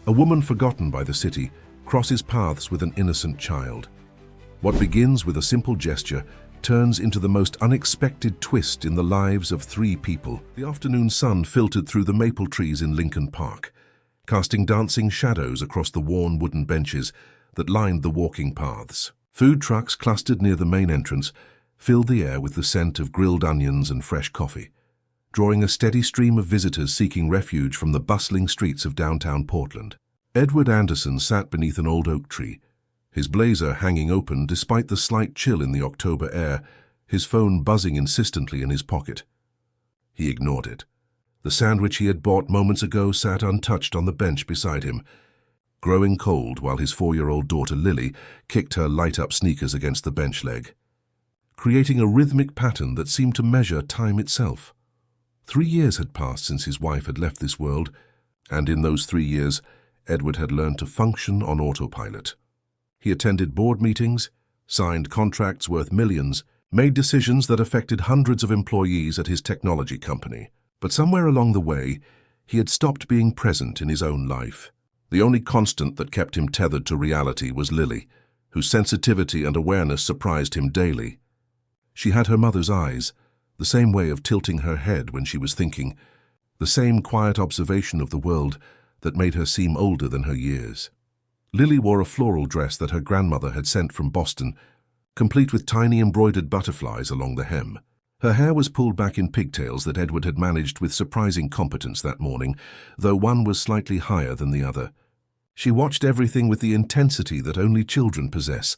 A woman forgotten by the city crosses paths with an innocent child. What begins with a simple gesture turns into the most unexpected twist in the lives of three people. The afternoon sun filtered through the maple trees in Lincoln Park, casting dancing shadows across the worn wooden benches that lined the walking paths. Food trucks clustered near the main entrance filled the air with the scent of grilled onions and fresh coffee, drawing a steady stream of visitors seeking refuge from the bustling streets of downtown Portland. Edward Anderson sat beneath an old oak tree, his blazer hanging open despite the slight chill in the October air, his phone buzzing insistently in his pocket. He ignored it. The sandwich he had bought moments ago sat untouched on the bench beside him, growing cold while his 4-year-old daughter Lily kicked her light-up sneakers against the bench leg, creating a rhythmic pattern that seemed to measure time itself. 3 years had passed since his wife had left this world, and in those 3 years, Edward had learned to function on autopilot. He attended board meetings, signed contracts worth millions, made decisions that affected hundreds of employees at his technology company. But somewhere along the way, he had stopped being present in his own life. The only constant that kept him tethered to reality was Lily, whose sensitivity and awareness surprised him daily. She had her mother's eyes, the same way of tilting her head when she was thinking, the same quiet observation of the world that made her seem older than her years. Lily wore a floral dress that her grandmother had sent from Boston, complete with tiny embroidered butterflies along the hem. Her hair was pulled back in pigtails that Edward had managed with surprising competence that morning, though one was slightly higher than the other. She watched everything with the intensity that only children possess,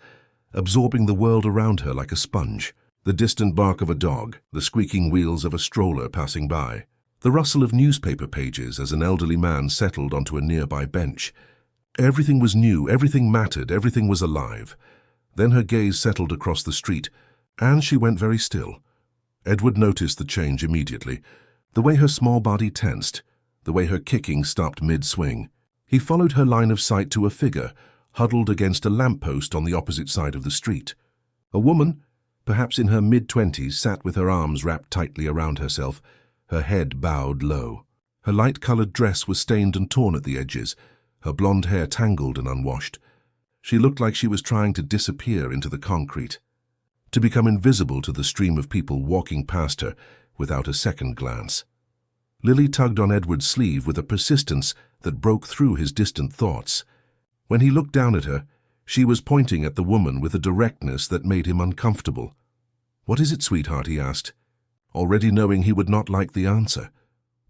absorbing the world around her like a sponge. The distant bark of a dog, the squeaking wheels of a stroller passing by, the rustle of newspaper pages as an elderly man settled onto a nearby bench. Everything was new, everything mattered, everything was alive. Then her gaze settled across the street, and she went very still. Edward noticed the change immediately, the way her small body tensed, the way her kicking stopped mid-swing. He followed her line of sight to a figure huddled against a lamppost on the opposite side of the street. A woman, perhaps in her mid-20s, sat with her arms wrapped tightly around herself, her head bowed low. Her light-colored dress was stained and torn at the edges, her blonde hair tangled and unwashed. She looked like she was trying to disappear into the concrete, to become invisible to the stream of people walking past her without a second glance. Lily tugged on Edward's sleeve with a persistence that broke through his distant thoughts. When he looked down at her, she was pointing at the woman with a directness that made him uncomfortable. "What is it, sweetheart?" he asked, already knowing he would not like the answer.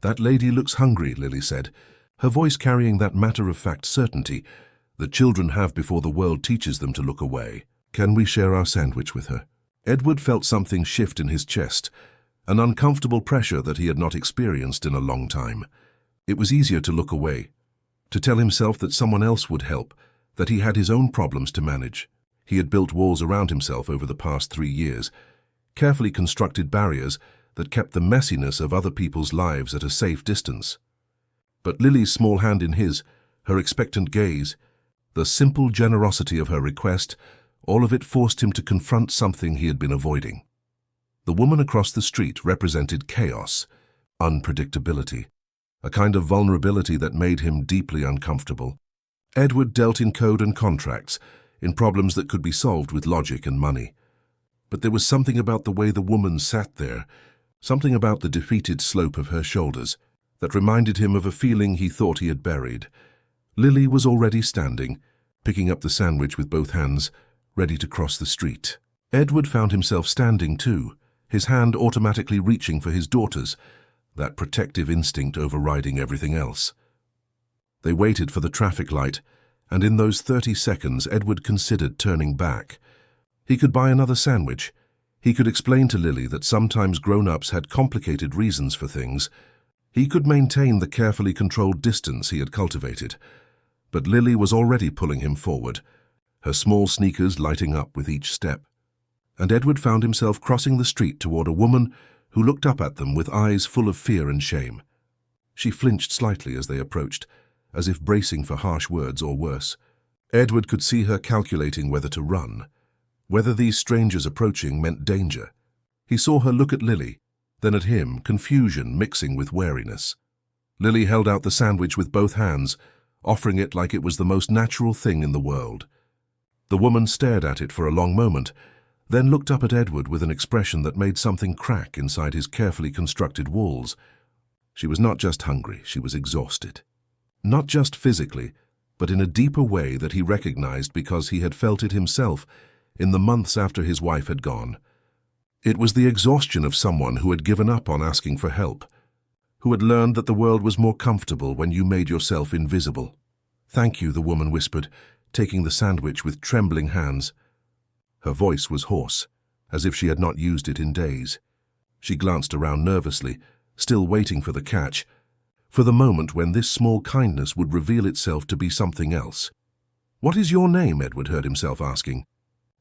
"That lady looks hungry," Lily said, her voice carrying that matter-of-fact certainty that children have before the world teaches them to look away. "Can we share our sandwich with her?" Edward felt something shift in his chest, an uncomfortable pressure that he had not experienced in a long time. It was easier to look away, to tell himself that someone else would help, that he had his own problems to manage. He had built walls around himself over the past 3 years, carefully constructed barriers that kept the messiness of other people's lives at a safe distance. But Lily's small hand in his, her expectant gaze, the simple generosity of her request, all of it forced him to confront something he had been avoiding. The woman across the street represented chaos, unpredictability, a kind of vulnerability that made him deeply uncomfortable. Edward dealt in code and contracts, in problems that could be solved with logic and money. But there was something about the way the woman sat there, something about the defeated slope of her shoulders, that reminded him of a feeling he thought he had buried. Lily was already standing, picking up the sandwich with both hands, ready to cross the street. Edward found himself standing too, his hand automatically reaching for his daughter's, that protective instinct overriding everything else. They waited for the traffic light, and in those 30 seconds Edward considered turning back. He could buy another sandwich. He could explain to Lily that sometimes grown-ups had complicated reasons for things. He could maintain the carefully controlled distance he had cultivated. But Lily was already pulling him forward, her small sneakers lighting up with each step. And Edward found himself crossing the street toward a woman who looked up at them with eyes full of fear and shame. She flinched slightly as they approached, as if bracing for harsh words or worse. Edward could see her calculating whether to run, whether these strangers approaching meant danger. He saw her look at Lily, then at him, confusion mixing with wariness. Lily held out the sandwich with both hands, offering it like it was the most natural thing in the world. The woman stared at it for a long moment, then looked up at Edward with an expression that made something crack inside his carefully constructed walls. She was not just hungry, she was exhausted. Not just physically, but in a deeper way that he recognized because he had felt it himself in the months after his wife had gone. It was the exhaustion of someone who had given up on asking for help, who had learned that the world was more comfortable when you made yourself invisible. "Thank you," the woman whispered, taking the sandwich with trembling hands. Her voice was hoarse, as if she had not used it in days. She glanced around nervously, still waiting for the catch, for the moment when this small kindness would reveal itself to be something else. "What is your name?" Edward heard himself asking,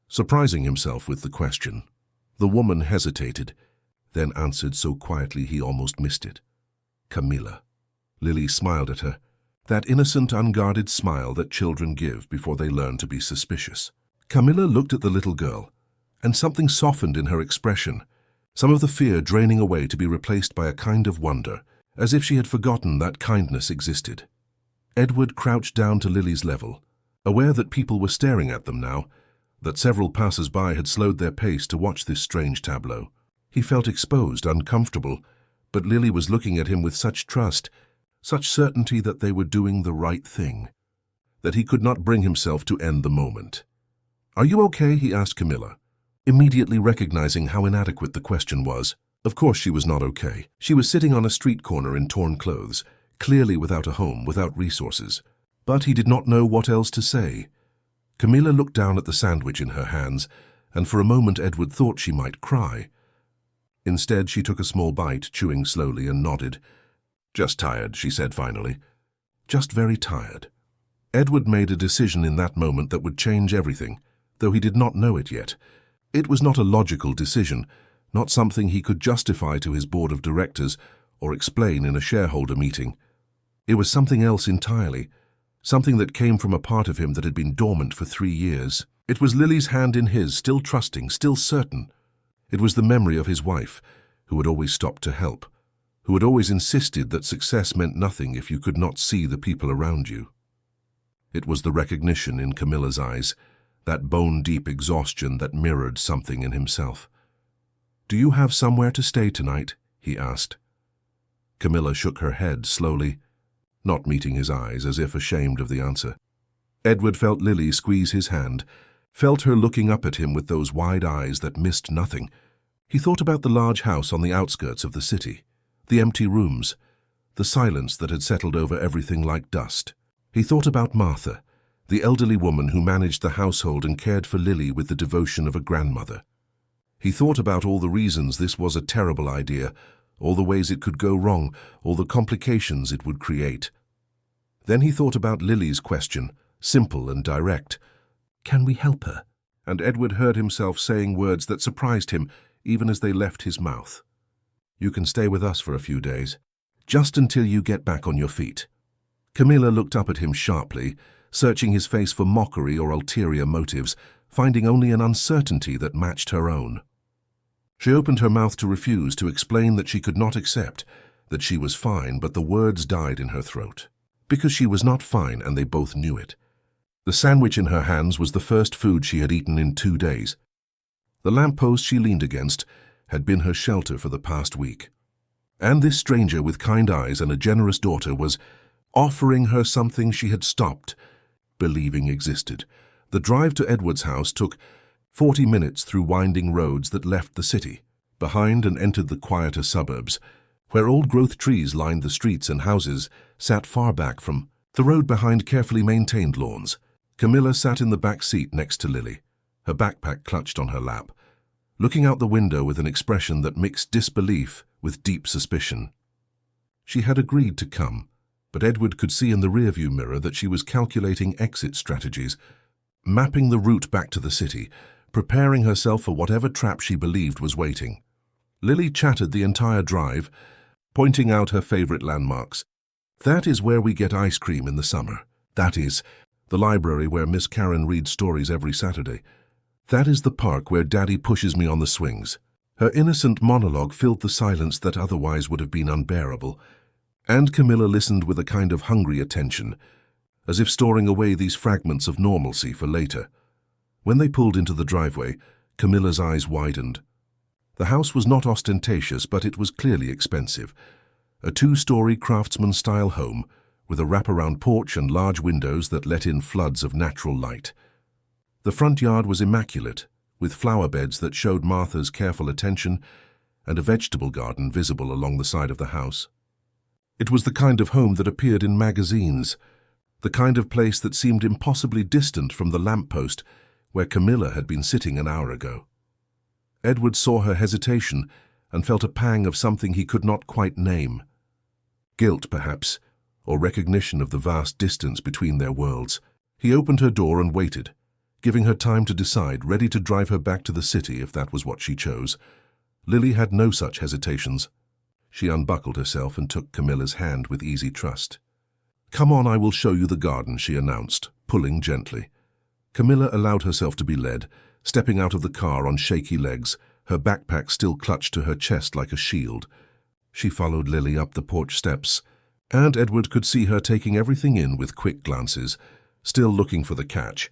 surprising himself with the question. The woman hesitated, then answered so quietly he almost missed it. "Camilla." Lily smiled at her, that innocent, unguarded smile that children give before they learn to be suspicious. Camilla looked at the little girl, and something softened in her expression, some of the fear draining away to be replaced by a kind of wonder, as if she had forgotten that kindness existed. Edward crouched down to Lily's level, aware that people were staring at them now, that several passers-by had slowed their pace to watch this strange tableau. He felt exposed, uncomfortable, but Lily was looking at him with such trust, such certainty that they were doing the right thing, that he could not bring himself to end the moment. "Are you okay?" he asked Camilla, immediately recognizing how inadequate the question was. Of course she was not okay. She was sitting on a street corner in torn clothes, clearly without a home, without resources. But he did not know what else to say. Camilla looked down at the sandwich in her hands, and for a moment Edward thought she might cry. Instead, she took a small bite, chewing slowly, and nodded. "Just tired," she said finally. "Just very tired." Edward made a decision in that moment that would change everything, though he did not know it yet. It was not a logical decision, not something he could justify to his board of directors or explain in a shareholder meeting. It was something else entirely, something that came from a part of him that had been dormant for 3 years. It was Lily's hand in his, still trusting, still certain. It was the memory of his wife, who had always stopped to help, who had always insisted that success meant nothing if you could not see the people around you. It was the recognition in Camilla's eyes, that bone-deep exhaustion that mirrored something in himself. "Do you have somewhere to stay tonight?" he asked. Camilla shook her head slowly, not meeting his eyes, as if ashamed of the answer. Edward felt Lily squeeze his hand, felt her looking up at him with those wide eyes that missed nothing. He thought about the large house on the outskirts of the city, the empty rooms, the silence that had settled over everything like dust. He thought about Martha, the elderly woman who managed the household and cared for Lily with the devotion of a grandmother. He thought about all the reasons this was a terrible idea, all the ways it could go wrong, all the complications it would create. Then he thought about Lily's question, simple and direct. "Can we help her?" And Edward heard himself saying words that surprised him, even as they left his mouth. "You can stay with us for a few days, just until you get back on your feet." Camilla looked up at him sharply, searching his face for mockery or ulterior motives, finding only an uncertainty that matched her own. She opened her mouth to refuse, to explain that she could not accept, that she was fine, but the words died in her throat. Because she was not fine, and they both knew it. The sandwich in her hands was the first food she had eaten in 2 days. The lamppost she leaned against had been her shelter for the past week. And this stranger with kind eyes and a generous daughter was offering her something she had stopped believing existed. The drive to Edward's house took 40 minutes through winding roads that left the city, behind and entered the quieter suburbs, where old-growth trees lined the streets and houses sat far back from the road behind carefully maintained lawns. Camilla sat in the back seat next to Lily, her backpack clutched on her lap, looking out the window with an expression that mixed disbelief with deep suspicion. She had agreed to come, but Edward could see in the rearview mirror that she was calculating exit strategies, mapping the route back to the city, preparing herself for whatever trap she believed was waiting. Lily chattered the entire drive, pointing out her favorite landmarks. "That is where we get ice cream in the summer. That is the library where Miss Karen reads stories every Saturday. That is the park where Daddy pushes me on the swings." Her innocent monologue filled the silence that otherwise would have been unbearable, and Camilla listened with a kind of hungry attention, as if storing away these fragments of normalcy for later. When they pulled into the driveway, Camilla's eyes widened. The house was not ostentatious, but it was clearly expensive. A 2-story craftsman-style home with a wraparound porch and large windows that let in floods of natural light. The front yard was immaculate, with flower beds that showed Martha's careful attention and a vegetable garden visible along the side of the house. It was the kind of home that appeared in magazines, the kind of place that seemed impossibly distant from the lamppost where Camilla had been sitting an hour ago. Edward saw her hesitation and felt a pang of something he could not quite name. Guilt, perhaps, or recognition of the vast distance between their worlds. He opened her door and waited, giving her time to decide, ready to drive her back to the city if that was what she chose. Lily had no such hesitations. She unbuckled herself and took Camilla's hand with easy trust. "Come on, I will show you the garden," she announced, pulling gently. Camilla allowed herself to be led, stepping out of the car on shaky legs, her backpack still clutched to her chest like a shield. She followed Lily up the porch steps, and Edward could see her taking everything in with quick glances, still looking for the catch,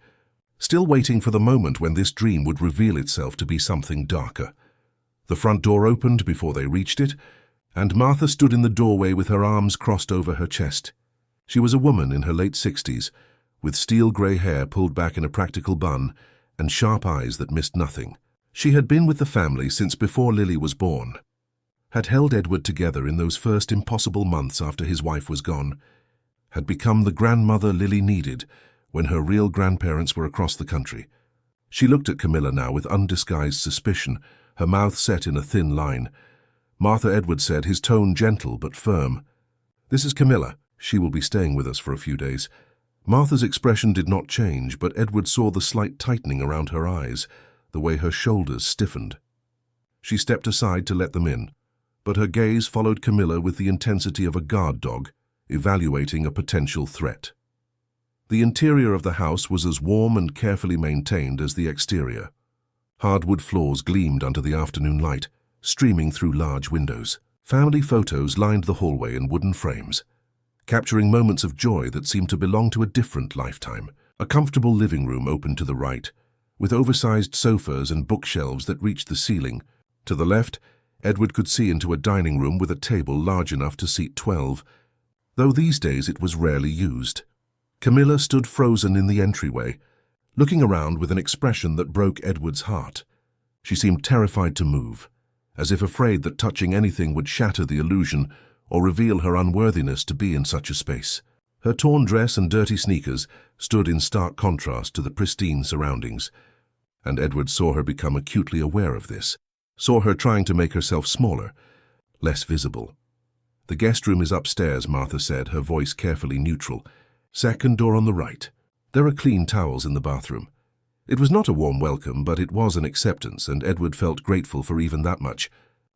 still waiting for the moment when this dream would reveal itself to be something darker. The front door opened before they reached it, and Martha stood in the doorway with her arms crossed over her chest. She was a woman in her late 60s, with steel-grey hair pulled back in a practical bun and sharp eyes that missed nothing. She had been with the family since before Lily was born, had held Edward together in those first impossible months after his wife was gone, had become the grandmother Lily needed when her real grandparents were across the country. She looked at Camilla now with undisguised suspicion, her mouth set in a thin line. "Martha," Edward said, his tone gentle but firm. "This is Camilla. She will be staying with us for a few days." Martha's expression did not change, but Edward saw the slight tightening around her eyes, the way her shoulders stiffened. She stepped aside to let them in, but her gaze followed Camilla with the intensity of a guard dog, evaluating a potential threat. The interior of the house was as warm and carefully maintained as the exterior. Hardwood floors gleamed under the afternoon light, streaming through large windows. Family photos lined the hallway in wooden frames, capturing moments of joy that seemed to belong to a different lifetime. A comfortable living room opened to the right, with oversized sofas and bookshelves that reached the ceiling. To the left, Edward could see into a dining room with a table large enough to seat 12, though these days it was rarely used. Camilla stood frozen in the entryway, looking around with an expression that broke Edward's heart. She seemed terrified to move, as if afraid that touching anything would shatter the illusion or reveal her unworthiness to be in such a space. Her torn dress and dirty sneakers stood in stark contrast to the pristine surroundings, and Edward saw her become acutely aware of this, saw her trying to make herself smaller, less visible. "The guest room is upstairs," Martha said, her voice carefully neutral. "Second door on the right. There are clean towels in the bathroom." It was not a warm welcome, but it was an acceptance, and Edward felt grateful for even that much.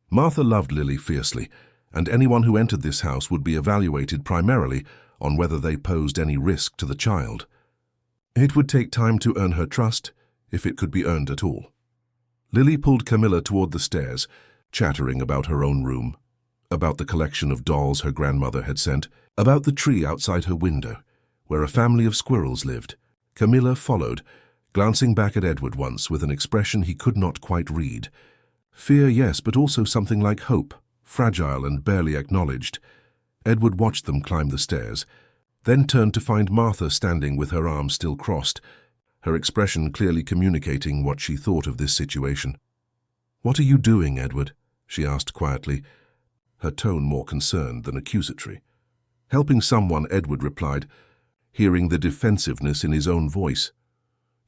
Martha loved Lily fiercely, and anyone who entered this house would be evaluated primarily on whether they posed any risk to the child. It would take time to earn her trust, if it could be earned at all. Lily pulled Camilla toward the stairs, chattering about her own room, about the collection of dolls her grandmother had sent, about the tree outside her window, where a family of squirrels lived. Camilla followed, glancing back at Edward once with an expression he could not quite read. Fear, yes, but also something like hope, fragile and barely acknowledged. Edward watched them climb the stairs, then turned to find Martha standing with her arms still crossed, her expression clearly communicating what she thought of this situation. "What are you doing, Edward?" she asked quietly, her tone more concerned than accusatory. "Helping someone," Edward replied, hearing the defensiveness in his own voice.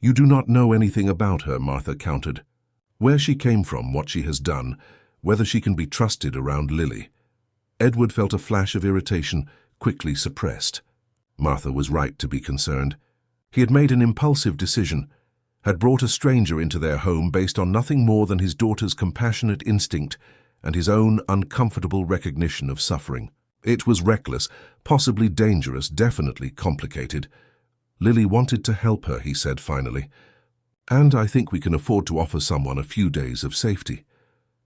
"You do not know anything about her," Martha countered. "Where she came from, what she has done, whether she can be trusted around Lily." Edward felt a flash of irritation, quickly suppressed. Martha was right to be concerned. He had made an impulsive decision, had brought a stranger into their home based on nothing more than his daughter's compassionate instinct and his own uncomfortable recognition of suffering. It was reckless, possibly dangerous, definitely complicated. "Lily wanted to help her," he said finally. "And I think we can afford to offer someone a few days of safety."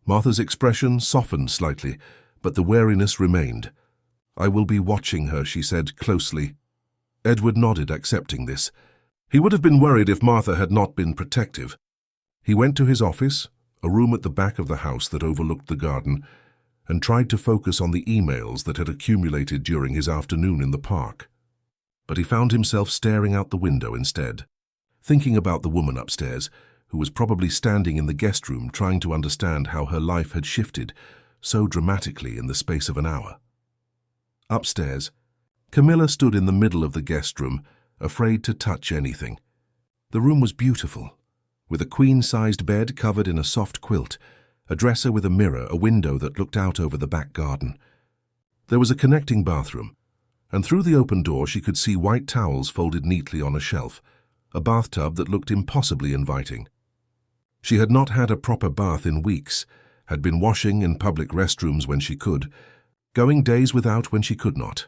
Martha's expression softened slightly, but the wariness remained. "I will be watching her," she said closely. Edward nodded, accepting this. He would have been worried if Martha had not been protective. He went to his office, a room at the back of the house that overlooked the garden, and tried to focus on the emails that had accumulated during his afternoon in the park. But he found himself staring out the window instead, thinking about the woman upstairs, who was probably standing in the guest room trying to understand how her life had shifted so dramatically in the space of an hour. Upstairs, Camilla stood in the middle of the guest room, afraid to touch anything. The room was beautiful, with a queen-sized bed covered in a soft quilt, a dresser with a mirror, a window that looked out over the back garden. There was a connecting bathroom, and through the open door she could see white towels folded neatly on a shelf, a bathtub that looked impossibly inviting. She had not had a proper bath in weeks, had been washing in public restrooms when she could, going days without when she could not.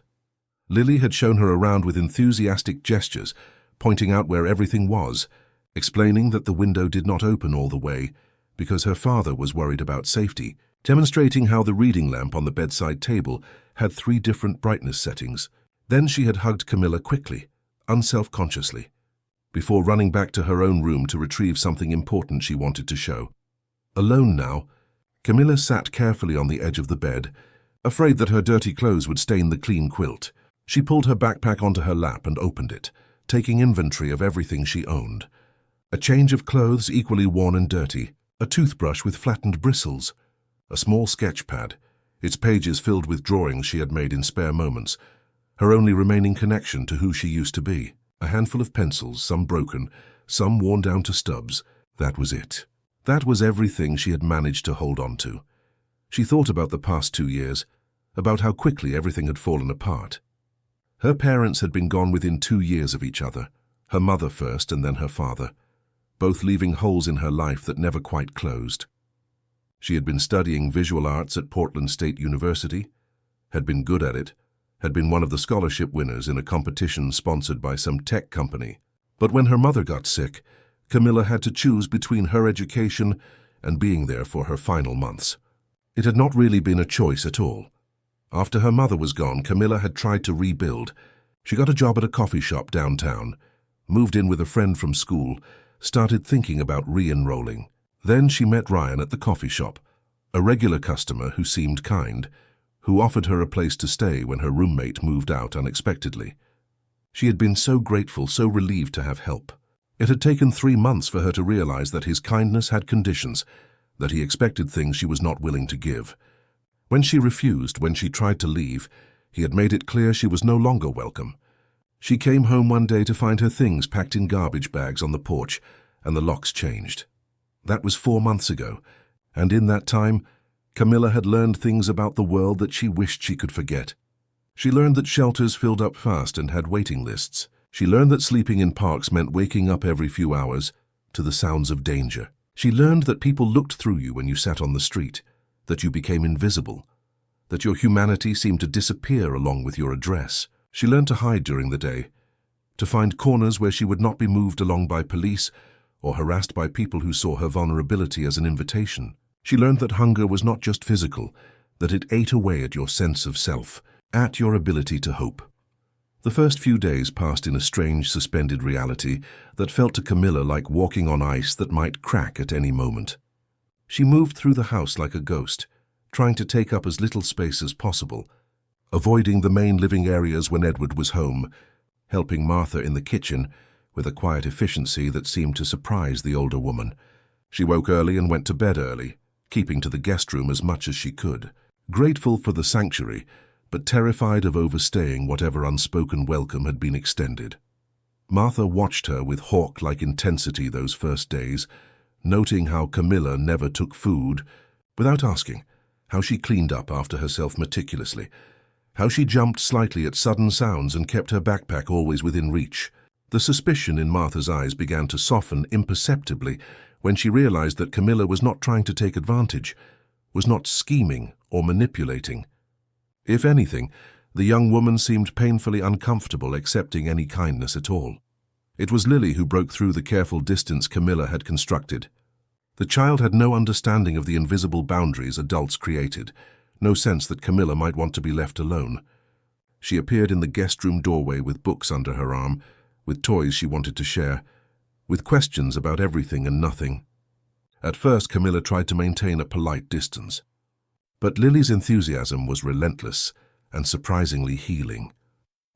Lily had shown her around with enthusiastic gestures, pointing out where everything was, explaining that the window did not open all the way because her father was worried about safety, demonstrating how the reading lamp on the bedside table had 3 different brightness settings. Then she had hugged Camilla quickly, unself-consciously, before running back to her own room to retrieve something important she wanted to show. Alone now, Camilla sat carefully on the edge of the bed, afraid that her dirty clothes would stain the clean quilt. She pulled her backpack onto her lap and opened it, taking inventory of everything she owned. A change of clothes equally worn and dirty, a toothbrush with flattened bristles, a small sketch pad, its pages filled with drawings she had made in spare moments, her only remaining connection to who she used to be. A handful of pencils, some broken, some worn down to stubs. That was it. That was everything she had managed to hold on to. She thought about the past 2 years, about how quickly everything had fallen apart. Her parents had been gone within 2 years of each other, her mother first and then her father, both leaving holes in her life that never quite closed. She had been studying visual arts at Portland State University, had been good at it, had been one of the scholarship winners in a competition sponsored by some tech company. But when her mother got sick, Camilla had to choose between her education and being there for her final months. It had not really been a choice at all. After her mother was gone, Camilla had tried to rebuild. She got a job at a coffee shop downtown, moved in with a friend from school, started thinking about re-enrolling. Then she met Ryan at the coffee shop, a regular customer who seemed kind, who offered her a place to stay when her roommate moved out unexpectedly. She had been so grateful, so relieved to have help. It had taken 3 months for her to realize that his kindness had conditions, that he expected things she was not willing to give. When she refused, when she tried to leave, he had made it clear she was no longer welcome. She came home one day to find her things packed in garbage bags on the porch, and the locks changed. That was 4 months ago, and in that time, Camilla had learned things about the world that she wished she could forget. She learned that shelters filled up fast and had waiting lists. She learned that sleeping in parks meant waking up every few hours to the sounds of danger. She learned that people looked through you when you sat on the street, that you became invisible, that your humanity seemed to disappear along with your address. She learned to hide during the day, to find corners where she would not be moved along by police or harassed by people who saw her vulnerability as an invitation. She learned that hunger was not just physical, that it ate away at your sense of self, at your ability to hope. The first few days passed in a strange, suspended reality that felt to Camilla like walking on ice that might crack at any moment. She moved through the house like a ghost, trying to take up as little space as possible, avoiding the main living areas when Edward was home, helping Martha in the kitchen with a quiet efficiency that seemed to surprise the older woman. She woke early and went to bed early, keeping to the guest room as much as she could, grateful for the sanctuary, but terrified of overstaying whatever unspoken welcome had been extended. Martha watched her with hawk-like intensity those first days, noting how Camilla never took food, without asking, how she cleaned up after herself meticulously, how she jumped slightly at sudden sounds and kept her backpack always within reach. The suspicion in Martha's eyes began to soften imperceptibly when she realized that Camilla was not trying to take advantage, was not scheming or manipulating. If anything, the young woman seemed painfully uncomfortable accepting any kindness at all. It was Lily who broke through the careful distance Camilla had constructed. The child had no understanding of the invisible boundaries adults created, no sense that Camilla might want to be left alone. She appeared in the guest room doorway with books under her arm, with toys she wanted to share, with questions about everything and nothing. At first, Camilla tried to maintain a polite distance. But Lily's enthusiasm was relentless and surprisingly healing.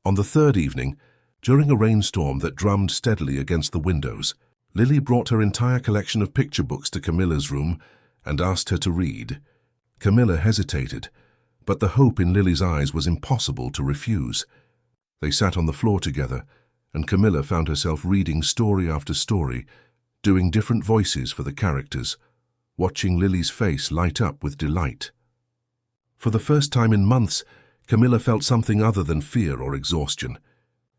On the third evening, during a rainstorm that drummed steadily against the windows, Lily brought her entire collection of picture books to Camilla's room and asked her to read. Camilla hesitated, but the hope in Lily's eyes was impossible to refuse. They sat on the floor together, and Camilla found herself reading story after story, doing different voices for the characters, watching Lily's face light up with delight. For the first time in months, Camilla felt something other than fear or exhaustion.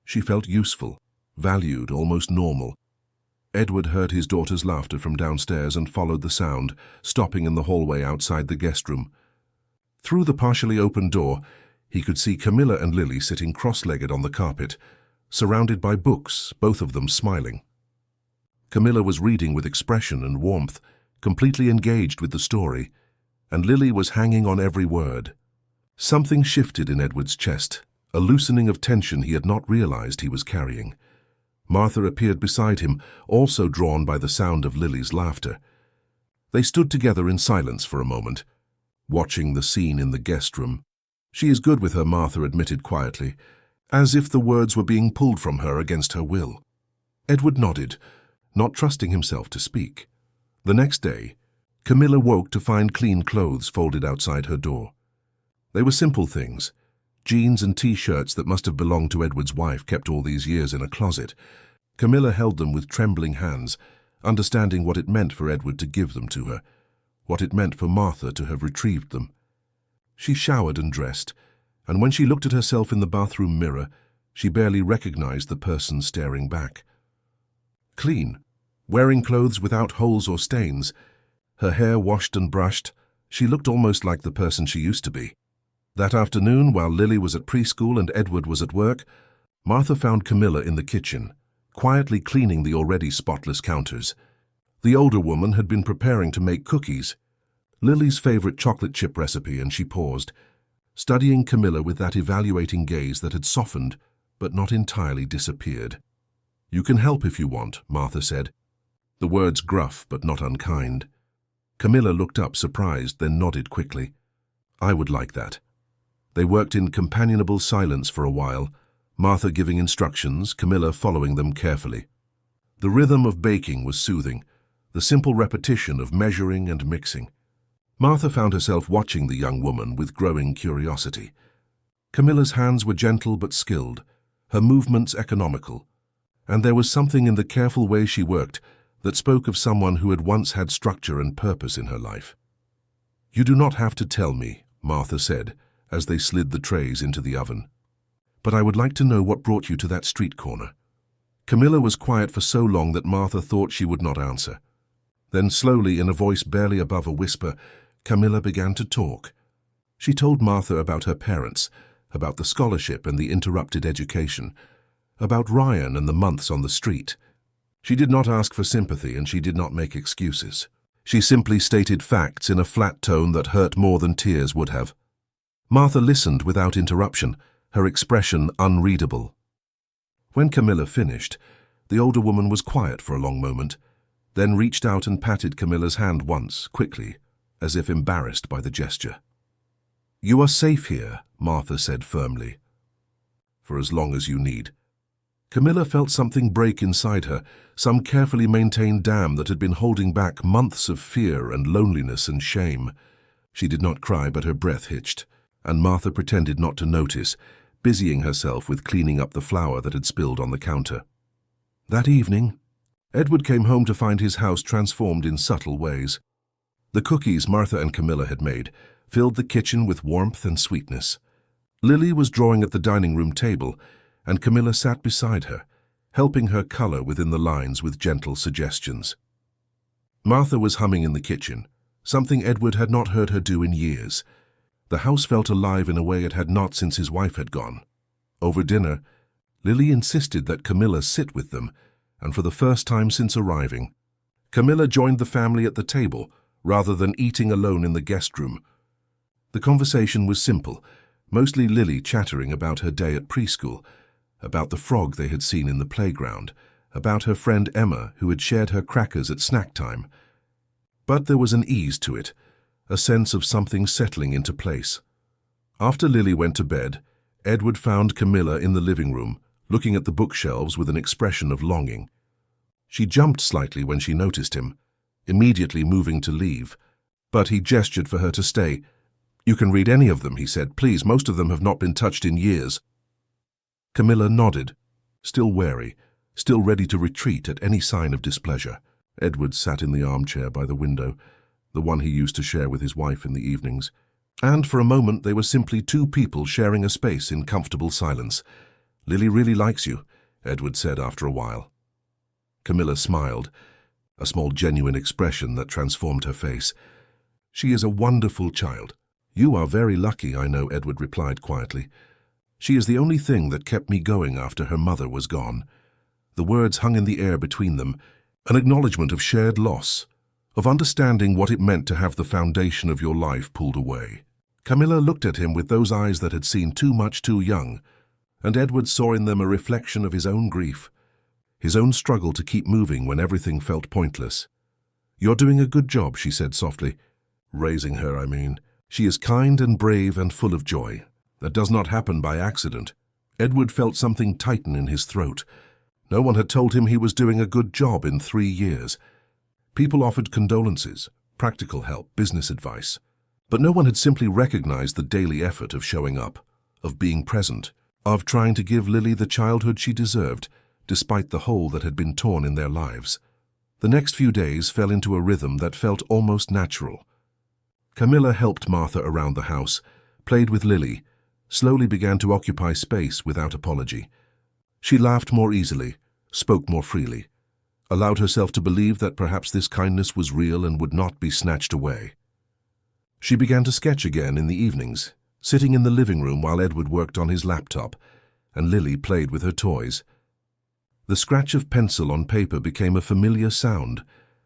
She felt useful, valued, almost normal. Edward heard his daughter's laughter from downstairs and followed the sound, stopping in the hallway outside the guest room. Through the partially open door, he could see Camilla and Lily sitting cross-legged on the carpet, surrounded by books, both of them smiling. Camilla was reading with expression and warmth, completely engaged with the story, and Lily was hanging on every word. Something shifted in Edward's chest, a loosening of tension he had not realized he was carrying. Martha appeared beside him, also drawn by the sound of Lily's laughter. They stood together in silence for a moment, watching the scene in the guest room. "She is good with her," Martha admitted quietly, as if the words were being pulled from her against her will. Edward nodded, not trusting himself to speak. The next day, Camilla woke to find clean clothes folded outside her door. They were simple things, jeans and T-shirts that must have belonged to Edward's wife, kept all these years in a closet. Camilla held them with trembling hands, understanding what it meant for Edward to give them to her, what it meant for Martha to have retrieved them. She showered and dressed, and when she looked at herself in the bathroom mirror, she barely recognized the person staring back. Clean, wearing clothes without holes or stains, her hair washed and brushed, she looked almost like the person she used to be. That afternoon, while Lily was at preschool and Edward was at work, Martha found Camilla in the kitchen, quietly cleaning the already spotless counters. The older woman had been preparing to make cookies, Lily's favorite chocolate chip recipe, and she paused, studying Camilla with that evaluating gaze that had softened but not entirely disappeared. "You can help if you want," Martha said, the words gruff but not unkind. Camilla looked up surprised, then nodded quickly. "I would like that." They worked in companionable silence for a while, Martha giving instructions, Camilla following them carefully. The rhythm of baking was soothing, the simple repetition of measuring and mixing. Martha found herself watching the young woman with growing curiosity. Camilla's hands were gentle but skilled, her movements economical, and there was something in the careful way she worked that spoke of someone who had once had structure and purpose in her life. "You do not have to tell me," Martha said, as they slid the trays into the oven. "But I would like to know what brought you to that street corner." Camilla was quiet for so long that Martha thought she would not answer. Then slowly, in a voice barely above a whisper, Camilla began to talk. She told Martha about her parents, about the scholarship and the interrupted education, about Ryan and the months on the street. She did not ask for sympathy and she did not make excuses. She simply stated facts in a flat tone that hurt more than tears would have. Martha listened without interruption, her expression unreadable. When Camilla finished, the older woman was quiet for a long moment, then reached out and patted Camilla's hand once, quickly, as if embarrassed by the gesture. "You are safe here," Martha said firmly. "For as long as you need." Camilla felt something break inside her, some carefully maintained dam that had been holding back months of fear and loneliness and shame. She did not cry, but her breath hitched, and Martha pretended not to notice, busying herself with cleaning up the flour that had spilled on the counter. That evening, Edward came home to find his house transformed in subtle ways. The cookies Martha and Camilla had made filled the kitchen with warmth and sweetness. Lily was drawing at the dining room table, and Camilla sat beside her, helping her color within the lines with gentle suggestions. Martha was humming in the kitchen, something Edward had not heard her do in years. The house felt alive in a way it had not since his wife had gone. Over dinner, Lily insisted that Camilla sit with them, and for the first time since arriving, Camilla joined the family at the table rather than eating alone in the guest room. The conversation was simple, mostly Lily chattering about her day at preschool, about the frog they had seen in the playground, about her friend Emma who had shared her crackers at snack time. But there was an ease to it, a sense of something settling into place. After Lily went to bed, Edward found Camilla in the living room, looking at the bookshelves with an expression of longing. She jumped slightly when she noticed him, immediately moving to leave, but he gestured for her to stay. "You can read any of them," he said. "Please, most of them have not been touched in years." Camilla nodded, still wary, still ready to retreat at any sign of displeasure. Edward sat in the armchair by the window, the one he used to share with his wife in the evenings. And for a moment they were simply two people sharing a space in comfortable silence. "Lily really likes you," Edward said after a while. Camilla smiled, a small genuine expression that transformed her face. "She is a wonderful child." "You are very lucky, I know," Edward replied quietly. "She is the only thing that kept me going after her mother was gone." The words hung in the air between them, an acknowledgement of shared loss, of understanding what it meant to have the foundation of your life pulled away. Camilla looked at him with those eyes that had seen too much too young, and Edward saw in them a reflection of his own grief, his own struggle to keep moving when everything felt pointless. "You're doing a good job," she said softly. "Raising her, I mean. She is kind and brave and full of joy. That does not happen by accident." Edward felt something tighten in his throat. No one had told him he was doing a good job in 3 years. People offered condolences, practical help, business advice. But no one had simply recognized the daily effort of showing up, of being present, of trying to give Lily the childhood she deserved, despite the hole that had been torn in their lives. The next few days fell into a rhythm that felt almost natural. Camilla helped Martha around the house, played with Lily, slowly began to occupy space without apology. She laughed more easily, spoke more freely, allowed herself to believe that perhaps this kindness was real and would not be snatched away. She began to sketch again in the evenings, sitting in the living room while Edward worked on his laptop, and Lily played with her toys. The scratch of pencil on paper became a familiar sound,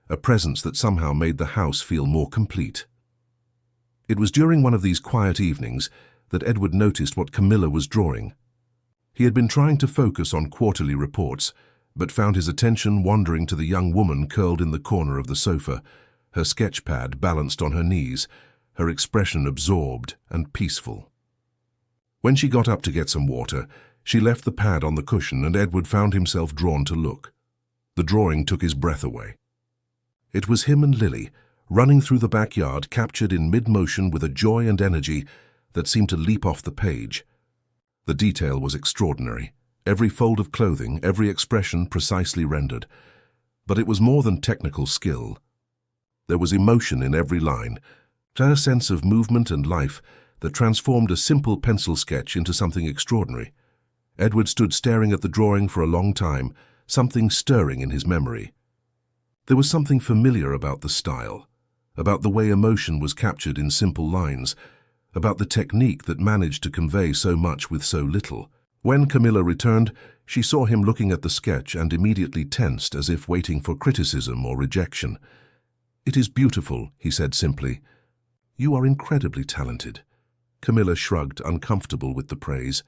a presence that somehow made the house feel more complete. It was during one of these quiet evenings that Edward noticed what Camilla was drawing. He had been trying to focus on quarterly reports, but found his attention wandering to the young woman curled in the corner of the sofa, her sketch pad balanced on her knees, her expression absorbed and peaceful. When she got up to get some water, she left the pad on the cushion and Edward found himself drawn to look. The drawing took his breath away. It was him and Lily, running through the backyard, captured in mid-motion with a joy and energy that seemed to leap off the page. The detail was extraordinary, every fold of clothing, every expression precisely rendered. But it was more than technical skill. There was emotion in every line, a sense of movement and life that transformed a simple pencil sketch into something extraordinary. Edward stood staring at the drawing for a long time, something stirring in his memory. There was something familiar about the style, about the way emotion was captured in simple lines, about the technique that managed to convey so much with so little. When Camilla returned, she saw him looking at the sketch and immediately tensed as if waiting for criticism or rejection. "It is beautiful," he said simply. "You are incredibly talented." Camilla shrugged, uncomfortable with the praise.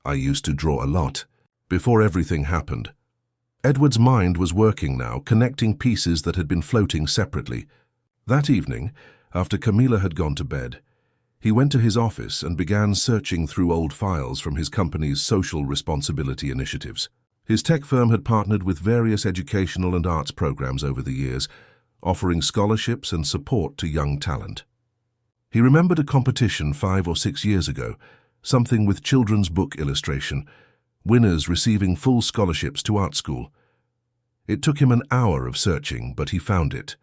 "I used to draw a lot, before everything happened." Edward's mind was working now, connecting pieces that had been floating separately. That evening, after Camilla had gone to bed, he went to his office and began searching through old files from his company's social responsibility initiatives. His tech firm had partnered with various educational and arts programs over the years, offering scholarships and support to young talent. He remembered a competition 5 or 6 years ago, something with children's book illustration, winners receiving full scholarships to art school. It took him an hour of searching, but he found it.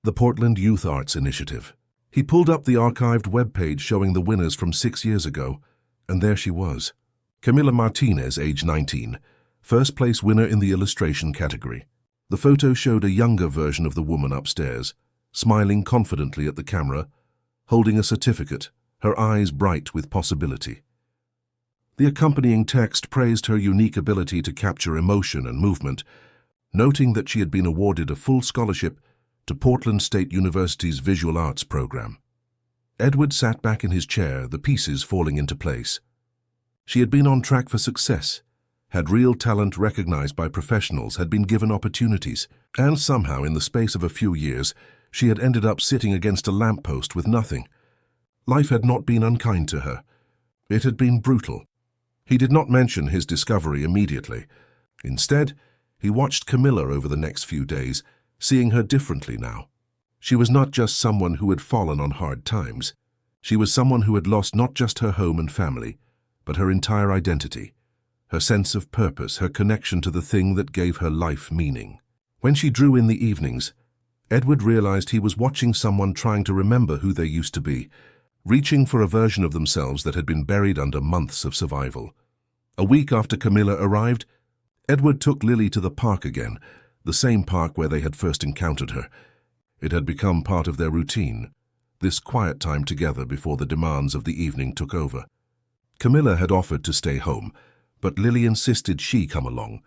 The Portland Youth Arts Initiative. He pulled up the archived webpage showing the winners from 6 years ago, and there she was. Camilla Martinez, age 19, first place winner in the illustration category. The photo showed a younger version of the woman upstairs, smiling confidently at the camera, holding a certificate, her eyes bright with possibility. The accompanying text praised her unique ability to capture emotion and movement, noting that she had been awarded a full scholarship to Portland State University's Visual Arts program. Edward sat back in his chair, the pieces falling into place. She had been on track for success, had real talent recognized by professionals, had been given opportunities, and somehow in the space of a few years, she had ended up sitting against a lamppost with nothing. Life had not been unkind to her. It had been brutal. He did not mention his discovery immediately. Instead, he watched Camilla over the next few days, seeing her differently now. She was not just someone who had fallen on hard times. She was someone who had lost not just her home and family, but her entire identity, her sense of purpose, her connection to the thing that gave her life meaning. When she drew in the evenings, Edward realized he was watching someone trying to remember who they used to be, reaching for a version of themselves that had been buried under months of survival. A week after Camilla arrived, Edward took Lily to the park again, the same park where they had first encountered her. It had become part of their routine, this quiet time together before the demands of the evening took over. Camilla had offered to stay home, but Lily insisted she come along,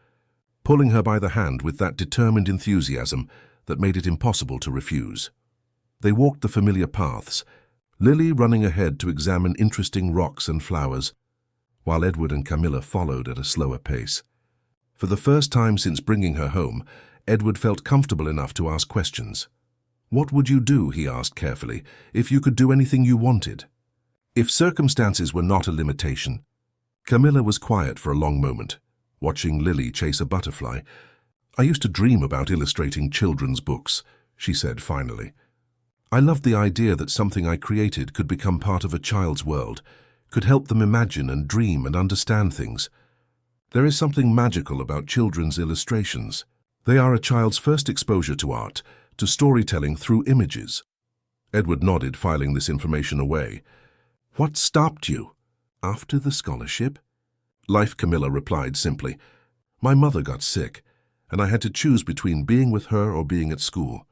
pulling her by the hand with that determined enthusiasm that made it impossible to refuse. They walked the familiar paths, Lily running ahead to examine interesting rocks and flowers, while Edward and Camilla followed at a slower pace. For the first time since bringing her home, Edward felt comfortable enough to ask questions. "What would you do," he asked carefully, "if you could do anything you wanted? If circumstances were not a limitation?" Camilla was quiet for a long moment, watching Lily chase a butterfly. "I used to dream about illustrating children's books," she said finally. "I loved the idea that something I created could become part of a child's world, could help them imagine and dream and understand things. There is something magical about children's illustrations. They are a child's first exposure to art, to storytelling through images." Edward nodded, filing this information away. "What stopped you?" "After the scholarship?" "Life," Camilla replied simply. "My mother got sick, and I had to choose between being with her or being at school.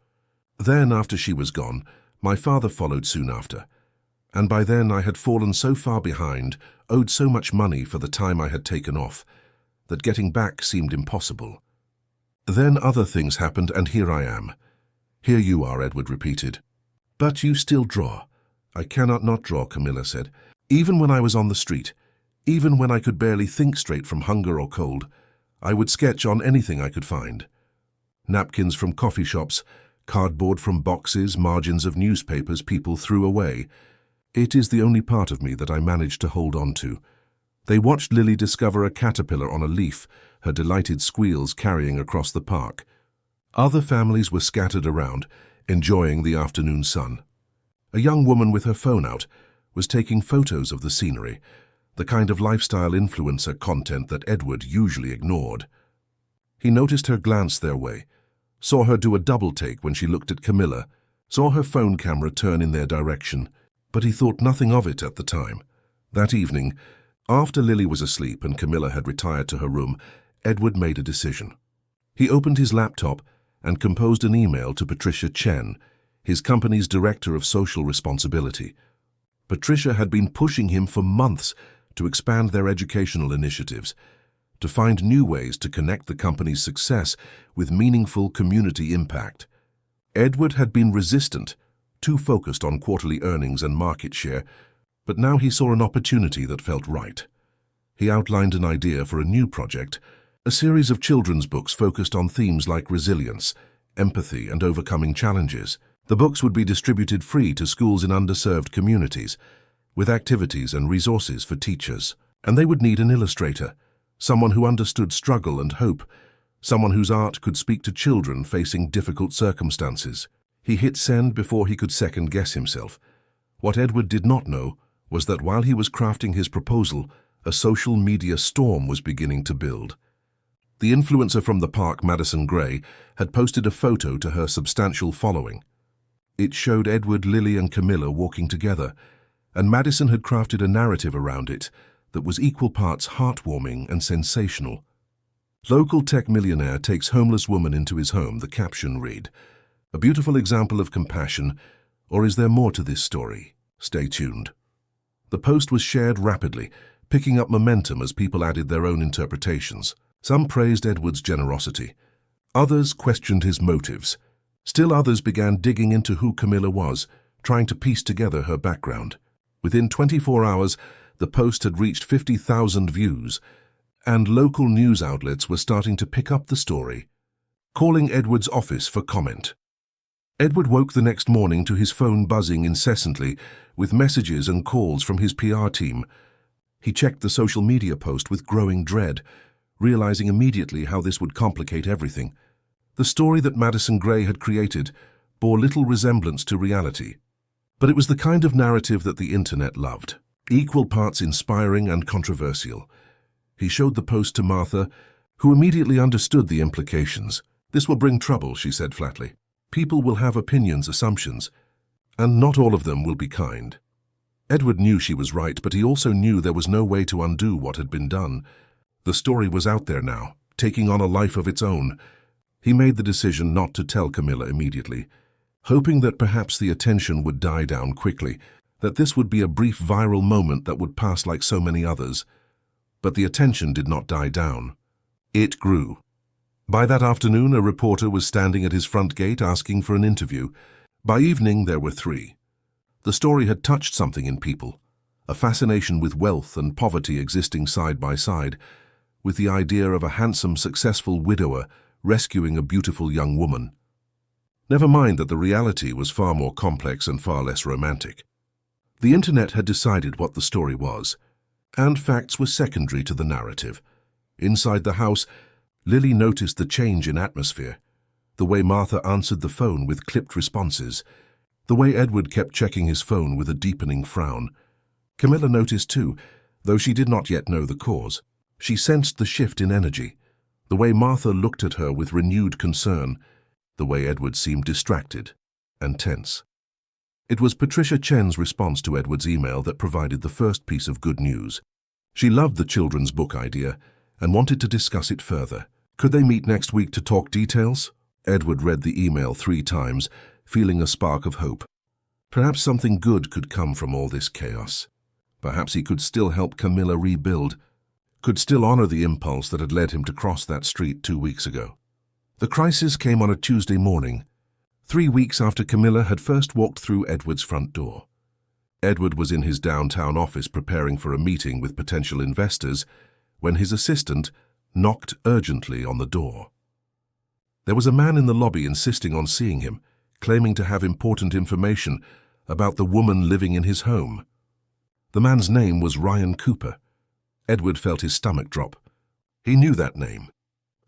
Then, after she was gone, my father followed soon after. And by then I had fallen so far behind, owed so much money for the time I had taken off, that getting back seemed impossible. Then other things happened, and here I am." "Here you are," Edward repeated. "But you still draw." "I cannot not draw," Camilla said. "Even when I was on the street, even when I could barely think straight from hunger or cold, I would sketch on anything I could find. Napkins from coffee shops, cardboard from boxes, margins of newspapers people threw away. It is the only part of me that I managed to hold on to." They watched Lily discover a caterpillar on a leaf, her delighted squeals carrying across the park. Other families were scattered around, enjoying the afternoon sun. A young woman with her phone out was taking photos of the scenery, the kind of lifestyle influencer content that Edward usually ignored. He noticed her glance their way, saw her do a double take when she looked at Camilla, saw her phone camera turn in their direction, but he thought nothing of it at the time. That evening, after Lily was asleep and Camilla had retired to her room, Edward made a decision. He opened his laptop and composed an email to Patricia Chen, his company's director of social responsibility. Patricia had been pushing him for months to expand their educational initiatives, to find new ways to connect the company's success with meaningful community impact. Edward had been resistant, too focused on quarterly earnings and market share, but now he saw an opportunity that felt right. He outlined an idea for a new project, a series of children's books focused on themes like resilience, empathy, and overcoming challenges. The books would be distributed free to schools in underserved communities, with activities and resources for teachers. And they would need an illustrator, someone who understood struggle and hope, someone whose art could speak to children facing difficult circumstances. He hit send before he could second-guess himself. What Edward did not know was that while he was crafting his proposal, a social media storm was beginning to build. The influencer from the park, Madison Gray, had posted a photo to her substantial following. It showed Edward, Lily, and Camilla walking together, and Madison had crafted a narrative around it that was equal parts heartwarming and sensational. "Local tech millionaire takes homeless woman into his home," the caption read. "A beautiful example of compassion, or is there more to this story? Stay tuned." The post was shared rapidly, picking up momentum as people added their own interpretations. Some praised Edward's generosity. Others questioned his motives. Still others began digging into who Camilla was, trying to piece together her background. Within 24 hours, the post had reached 50,000 views, and local news outlets were starting to pick up the story, calling Edward's office for comment. Edward woke the next morning to his phone buzzing incessantly with messages and calls from his PR team. He checked the social media post with growing dread, realizing immediately how this would complicate everything. The story that Madison Gray had created bore little resemblance to reality, but it was the kind of narrative that the internet loved, equal parts inspiring and controversial. He showed the post to Martha, who immediately understood the implications. "This will bring trouble," she said flatly. "People will have opinions, assumptions, and not all of them will be kind." Edward knew she was right, but he also knew there was no way to undo what had been done. The story was out there now, taking on a life of its own. He made the decision not to tell Camilla immediately, hoping that perhaps the attention would die down quickly, that this would be a brief viral moment that would pass like so many others. But the attention did not die down. It grew. By that afternoon, a reporter was standing at his front gate asking for an interview. By evening, there were 3. The story had touched something in people, a fascination with wealth and poverty existing side by side, with the idea of a handsome, successful widower rescuing a beautiful young woman. Never mind that the reality was far more complex and far less romantic. The internet had decided what the story was, and facts were secondary to the narrative. Inside the house, Lily noticed the change in atmosphere, the way Martha answered the phone with clipped responses, the way Edward kept checking his phone with a deepening frown. Camilla noticed too, though she did not yet know the cause. She sensed the shift in energy, the way Martha looked at her with renewed concern, the way Edward seemed distracted and tense. It was Patricia Chen's response to Edward's email that provided the first piece of good news. She loved the children's book idea and wanted to discuss it further. Could they meet next week to talk details? Edward read the email 3 times, feeling a spark of hope. Perhaps something good could come from all this chaos. Perhaps he could still help Camilla rebuild, could still honor the impulse that had led him to cross that street 2 weeks ago. The crisis came on a Tuesday morning, 3 weeks after Camilla had first walked through Edward's front door. Edward was in his downtown office preparing for a meeting with potential investors when his assistant knocked urgently on the door. There was a man in the lobby insisting on seeing him, claiming to have important information about the woman living in his home. The man's name was Ryan Cooper. Edward felt his stomach drop. He knew that name.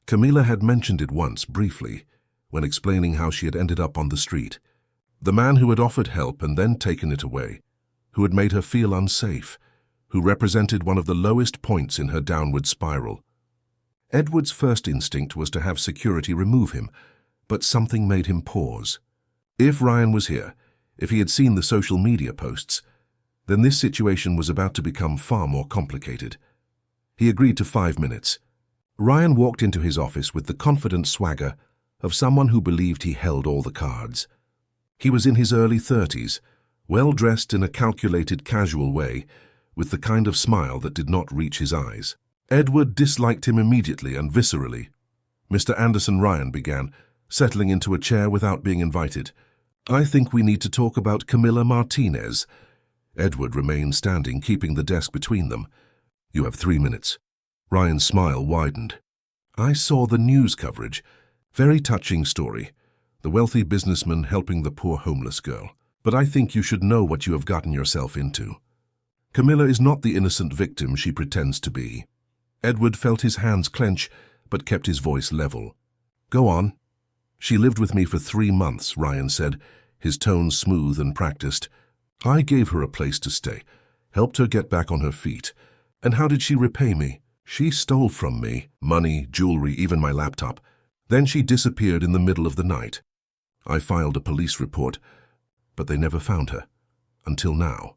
Camilla had mentioned it once, briefly, when explaining how she had ended up on the street. The man who had offered help and then taken it away, who had made her feel unsafe, who represented one of the lowest points in her downward spiral. Edward's first instinct was to have security remove him, but something made him pause. If Ryan was here, if he had seen the social media posts, then this situation was about to become far more complicated. He agreed to 5 minutes. Ryan walked into his office with the confident swagger of someone who believed he held all the cards. He was in his early 30s, well-dressed in a calculated, casual way, with the kind of smile that did not reach his eyes. Edward disliked him immediately and viscerally. "Mr. Anderson," Ryan began, settling into a chair without being invited. "I think we need to talk about Camilla Martinez." Edward remained standing, keeping the desk between them. "You have 3 minutes." Ryan's smile widened. "I saw the news coverage. Very touching story. The wealthy businessman helping the poor homeless girl. But I think you should know what you have gotten yourself into. Camilla is not the innocent victim she pretends to be." Edward felt his hands clench, but kept his voice level. "Go on." "She lived with me for 3 months, Ryan said, his tone smooth and practiced. "I gave her a place to stay, helped her get back on her feet. And how did she repay me? She stole from me, money, jewelry, even my laptop. Then she disappeared in the middle of the night. I filed a police report, but they never found her. Until now."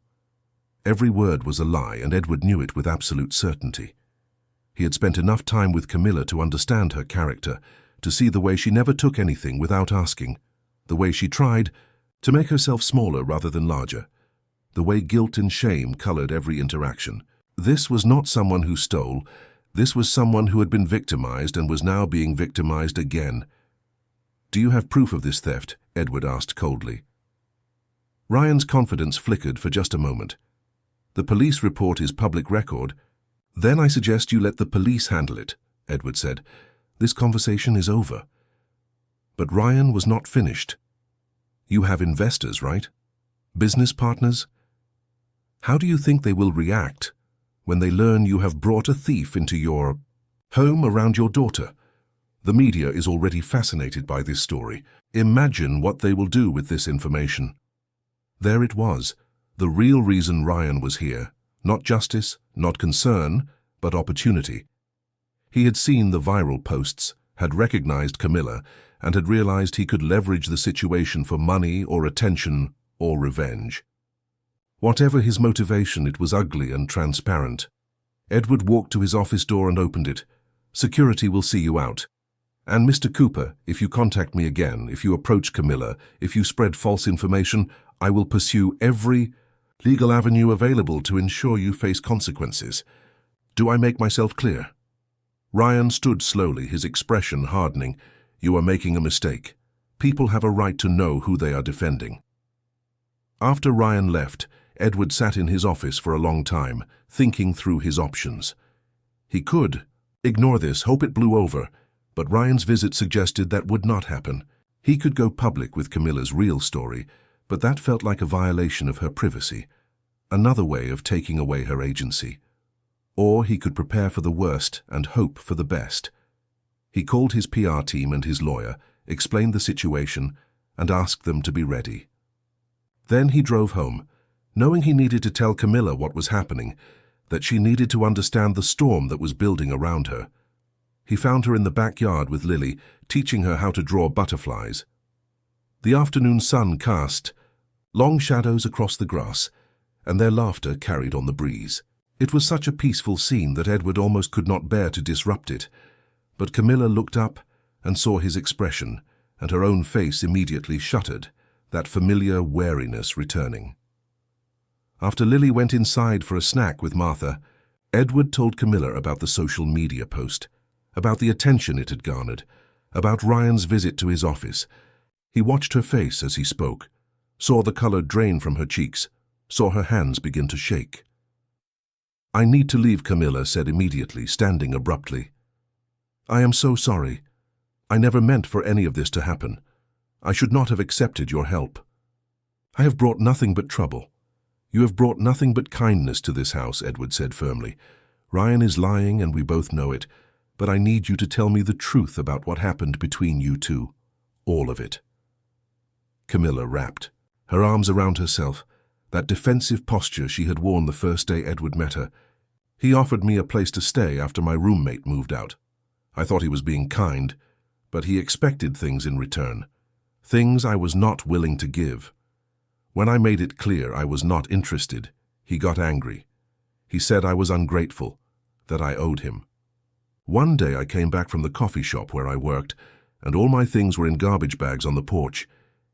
Every word was a lie, and Edward knew it with absolute certainty. He had spent enough time with Camilla to understand her character, to see the way she never took anything without asking, the way she tried to make herself smaller rather than larger, the way guilt and shame colored every interaction. This was not someone who stole. This was someone who had been victimized and was now being victimized again. "Do you have proof of this theft?" Edward asked coldly. Ryan's confidence flickered for just a moment. The police report is public record. Then I suggest you let the police handle it, Edward said. This conversation is over. But Ryan was not finished. You have investors, right? Business partners? How do you think they will react when they learn you have brought a thief into your home around your daughter? The media is already fascinated by this story. Imagine what they will do with this information. There it was, the real reason Ryan was here. Not justice, not concern, but opportunity. He had seen the viral posts, had recognized Camilla, and had realized he could leverage the situation for money or attention or revenge. Whatever his motivation, it was ugly and transparent. Edward walked to his office door and opened it. Security will see you out. And Mr. Cooper, if you contact me again, if you approach Camilla, if you spread false information, I will pursue every legal avenue available to ensure you face consequences. Do I make myself clear? Ryan stood slowly, his expression hardening. You are making a mistake. People have a right to know who they are defending. After Ryan left, Edward sat in his office for a long time, thinking through his options. He could ignore this, hope it blew over, but Ryan's visit suggested that would not happen. He could go public with Camilla's real story, but that felt like a violation of her privacy, another way of taking away her agency. Or he could prepare for the worst and hope for the best. He called his PR team and his lawyer, explained the situation, and asked them to be ready. Then he drove home, knowing he needed to tell Camilla what was happening, that she needed to understand the storm that was building around her. He found her in the backyard with Lily, teaching her how to draw butterflies. The afternoon sun cast long shadows across the grass, and their laughter carried on the breeze. It was such a peaceful scene that Edward almost could not bear to disrupt it. But Camilla looked up and saw his expression, and her own face immediately shuttered, that familiar wariness returning. After Lily went inside for a snack with Martha, Edward told Camilla about the social media post, about the attention it had garnered, about Ryan's visit to his office. He watched her face as he spoke, saw the color drain from her cheeks, saw her hands begin to shake. I need to leave, Camilla said immediately, standing abruptly. I am so sorry. I never meant for any of this to happen. I should not have accepted your help. I have brought nothing but trouble. You have brought nothing but kindness to this house, Edward said firmly. Ryan is lying and we both know it, but I need you to tell me the truth about what happened between you two. All of it. Camilla rapped, her arms around herself, that defensive posture she had worn the first day Edward met her. He offered me a place to stay after my roommate moved out. I thought he was being kind, but he expected things in return. Things I was not willing to give. When I made it clear I was not interested, he got angry. He said I was ungrateful, that I owed him. One day I came back from the coffee shop where I worked, and all my things were in garbage bags on the porch.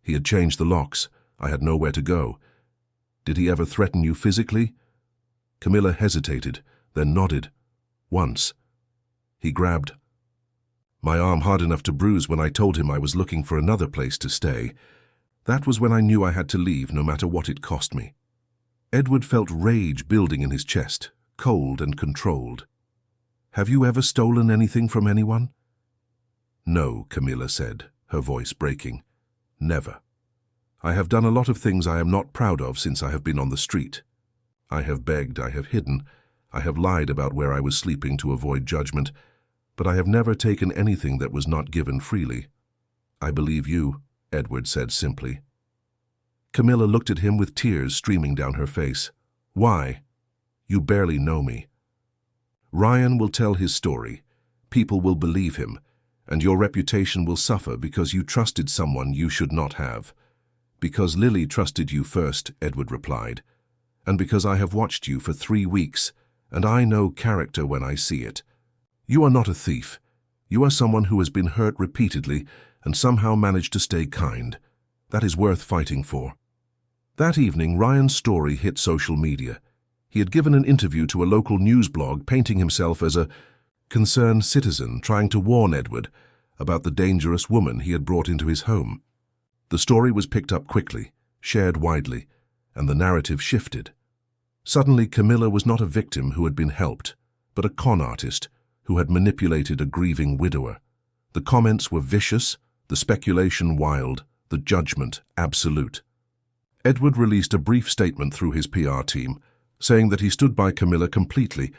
He had changed the locks. I had nowhere to go. Did he ever threaten you physically? Camilla hesitated, then nodded. Once. He grabbed my arm hard enough to bruise when I told him I was looking for another place to stay. That was when I knew I had to leave, no matter what it cost me. Edward felt rage building in his chest, cold and controlled. Have you ever stolen anything from anyone? No, Camilla said, her voice breaking. Never. I have done a lot of things I am not proud of since I have been on the street. I have begged, I have hidden, I have lied about where I was sleeping to avoid judgment, but I have never taken anything that was not given freely. I believe you, Edward said simply. Camilla looked at him with tears streaming down her face. Why? You barely know me. Ryan will tell his story. People will believe him, and your reputation will suffer because you trusted someone you should not have. Because Lily trusted you first, Edward replied, and because I have watched you for 3 weeks, and I know character when I see it. You are not a thief. You are someone who has been hurt repeatedly and somehow managed to stay kind. That is worth fighting for. That evening, Ryan's story hit social media. He had given an interview to a local news blog, painting himself as a concerned citizen trying to warn Edward about the dangerous woman he had brought into his home. The story was picked up quickly. shared widely, and the narrative shifted. Suddenly, Camilla was not a victim who had been helped, but a con artist who had manipulated a grieving widower. The comments were vicious, the speculation wild, the judgment absolute. Edward released a brief statement through his PR team, saying that he stood by Camilla completely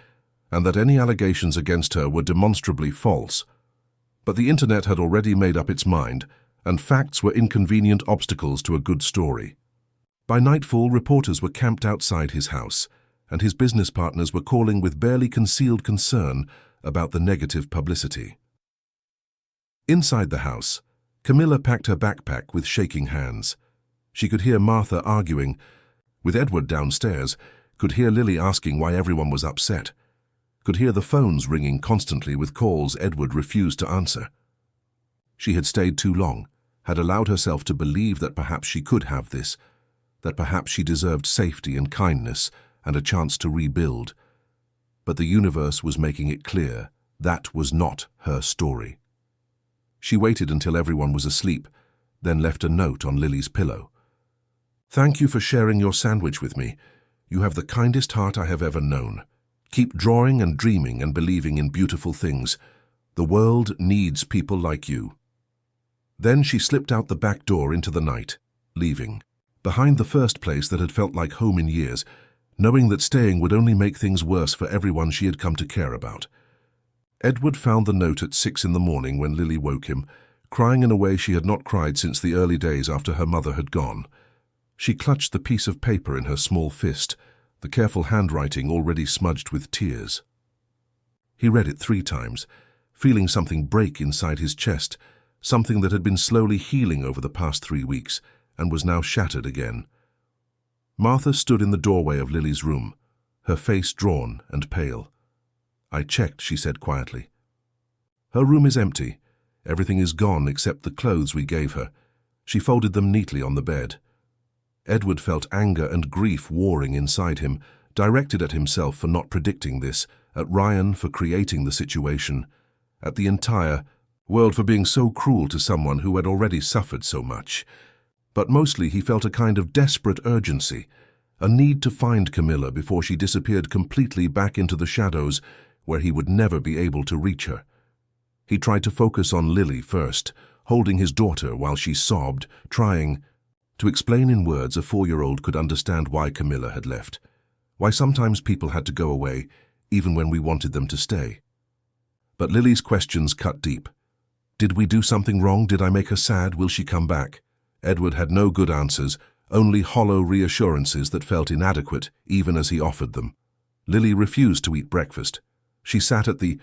and that any allegations against her were demonstrably false. But the internet had already made up its mind, and facts were inconvenient obstacles to a good story. By nightfall, reporters were camped outside his house, and his business partners were calling with barely concealed concern about the negative publicity. Inside the house, Camilla packed her backpack with shaking hands. She could hear Martha arguing with Edward downstairs, could hear Lily asking why everyone was upset, could hear the phones ringing constantly with calls Edward refused to answer. She had stayed too long, had allowed herself to believe that perhaps she could have this, that perhaps she deserved safety and kindness and a chance to rebuild. But the universe was making it clear that was not her story. She waited until everyone was asleep, then left a note on Lily's pillow. "Thank you for sharing your sandwich with me. You have the kindest heart I have ever known. Keep drawing and dreaming and believing in beautiful things. The world needs people like you." Then she slipped out the back door into the night, leaving, behind the first place that had felt like home in years, knowing that staying would only make things worse for everyone she had come to care about. Edward found the note at 6 in the morning when Lily woke him, crying in a way she had not cried since the early days after her mother had gone. She clutched the piece of paper in her small fist, the careful handwriting already smudged with tears. He read it 3 times, feeling something break inside his chest, something that had been slowly healing over the past 3 weeks and was now shattered again. Martha stood in the doorway of Lily's room, her face drawn and pale. "I checked," she said quietly. "Her room is empty. Everything is gone except the clothes we gave her." She folded them neatly on the bed. Edward felt anger and grief warring inside him, directed at himself for not predicting this, at Ryan for creating the situation, at the entire world for being so cruel to someone who had already suffered so much. But mostly he felt a kind of desperate urgency, a need to find Camilla before she disappeared completely back into the shadows where he would never be able to reach her. He tried to focus on Lily first, holding his daughter while she sobbed, trying to explain in words a 4-year-old could understand why Camilla had left, why sometimes people had to go away, even when we wanted them to stay. But Lily's questions cut deep. Did we do something wrong? Did I make her sad? Will she come back? Edward had no good answers, only hollow reassurances that felt inadequate even as he offered them. Lily refused to eat breakfast. She sat at the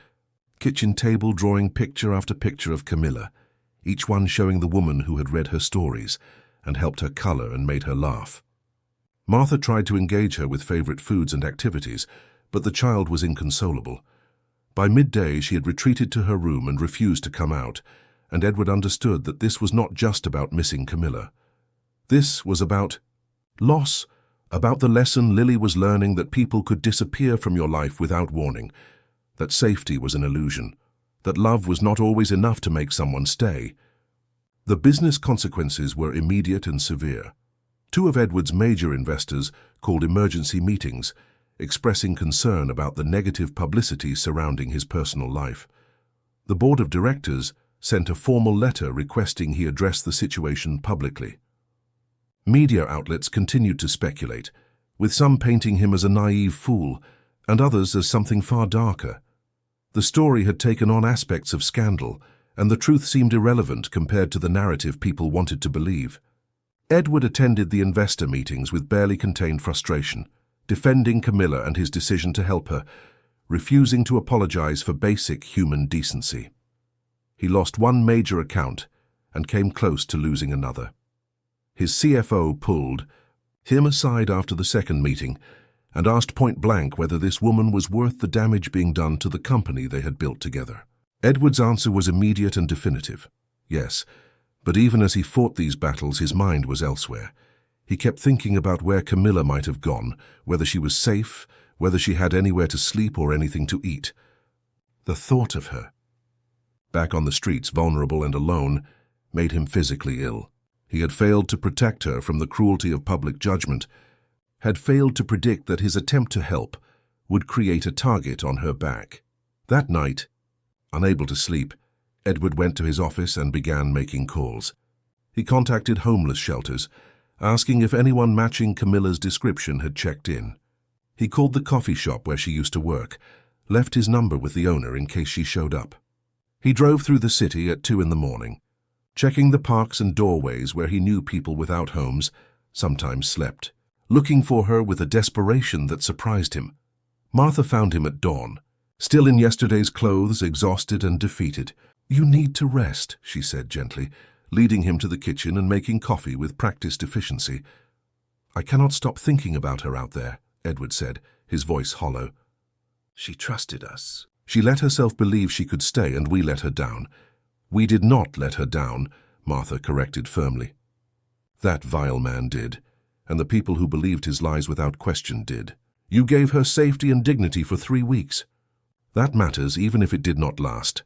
kitchen table drawing picture after picture of Camilla, each one showing the woman who had read her stories and helped her color and made her laugh. Martha tried to engage her with favorite foods and activities, but the child was inconsolable. By midday, she had retreated to her room and refused to come out, and Edward understood that this was not just about missing Camilla. This was about loss, about the lesson Lily was learning that people could disappear from your life without warning, that safety was an illusion, that love was not always enough to make someone stay. The business consequences were immediate and severe. 2 of Edward's major investors called emergency meetings, expressing concern about the negative publicity surrounding his personal life. The board of directors sent a formal letter requesting he address the situation publicly. Media outlets continued to speculate, with some painting him as a naive fool and others as something far darker. The story had taken on aspects of scandal, and the truth seemed irrelevant compared to the narrative people wanted to believe. Edward attended the investor meetings with barely contained frustration, defending Camilla and his decision to help her, refusing to apologize for basic human decency. He lost one major account and came close to losing another. His CFO pulled him aside after the second meeting and asked point blank whether this woman was worth the damage being done to the company they had built together. Edward's answer was immediate and definitive. Yes, but even as he fought these battles, his mind was elsewhere. He kept thinking about where Camilla might have gone, whether she was safe, whether she had anywhere to sleep or anything to eat. The thought of her, back on the streets, vulnerable and alone, made him physically ill. He had failed to protect her from the cruelty of public judgment, had failed to predict that his attempt to help would create a target on her back. That night, unable to sleep, Edward went to his office and began making calls. He contacted homeless shelters, asking if anyone matching Camilla's description had checked in. He called the coffee shop where she used to work, left his number with the owner in case she showed up. He drove through the city at 2 in the morning, checking the parks and doorways where he knew people without homes sometimes slept, looking for her with a desperation that surprised him. Martha found him at dawn, still in yesterday's clothes, exhausted and defeated. "You need to rest," she said gently, leading him to the kitchen and making coffee with practiced efficiency. "I cannot stop thinking about her out there," Edward said, his voice hollow. "She trusted us. She let herself believe she could stay, and we let her down." "We did not let her down," Martha corrected firmly. "That vile man did, and the people who believed his lies without question did. You gave her safety and dignity for 3 weeks. That matters, even if it did not last."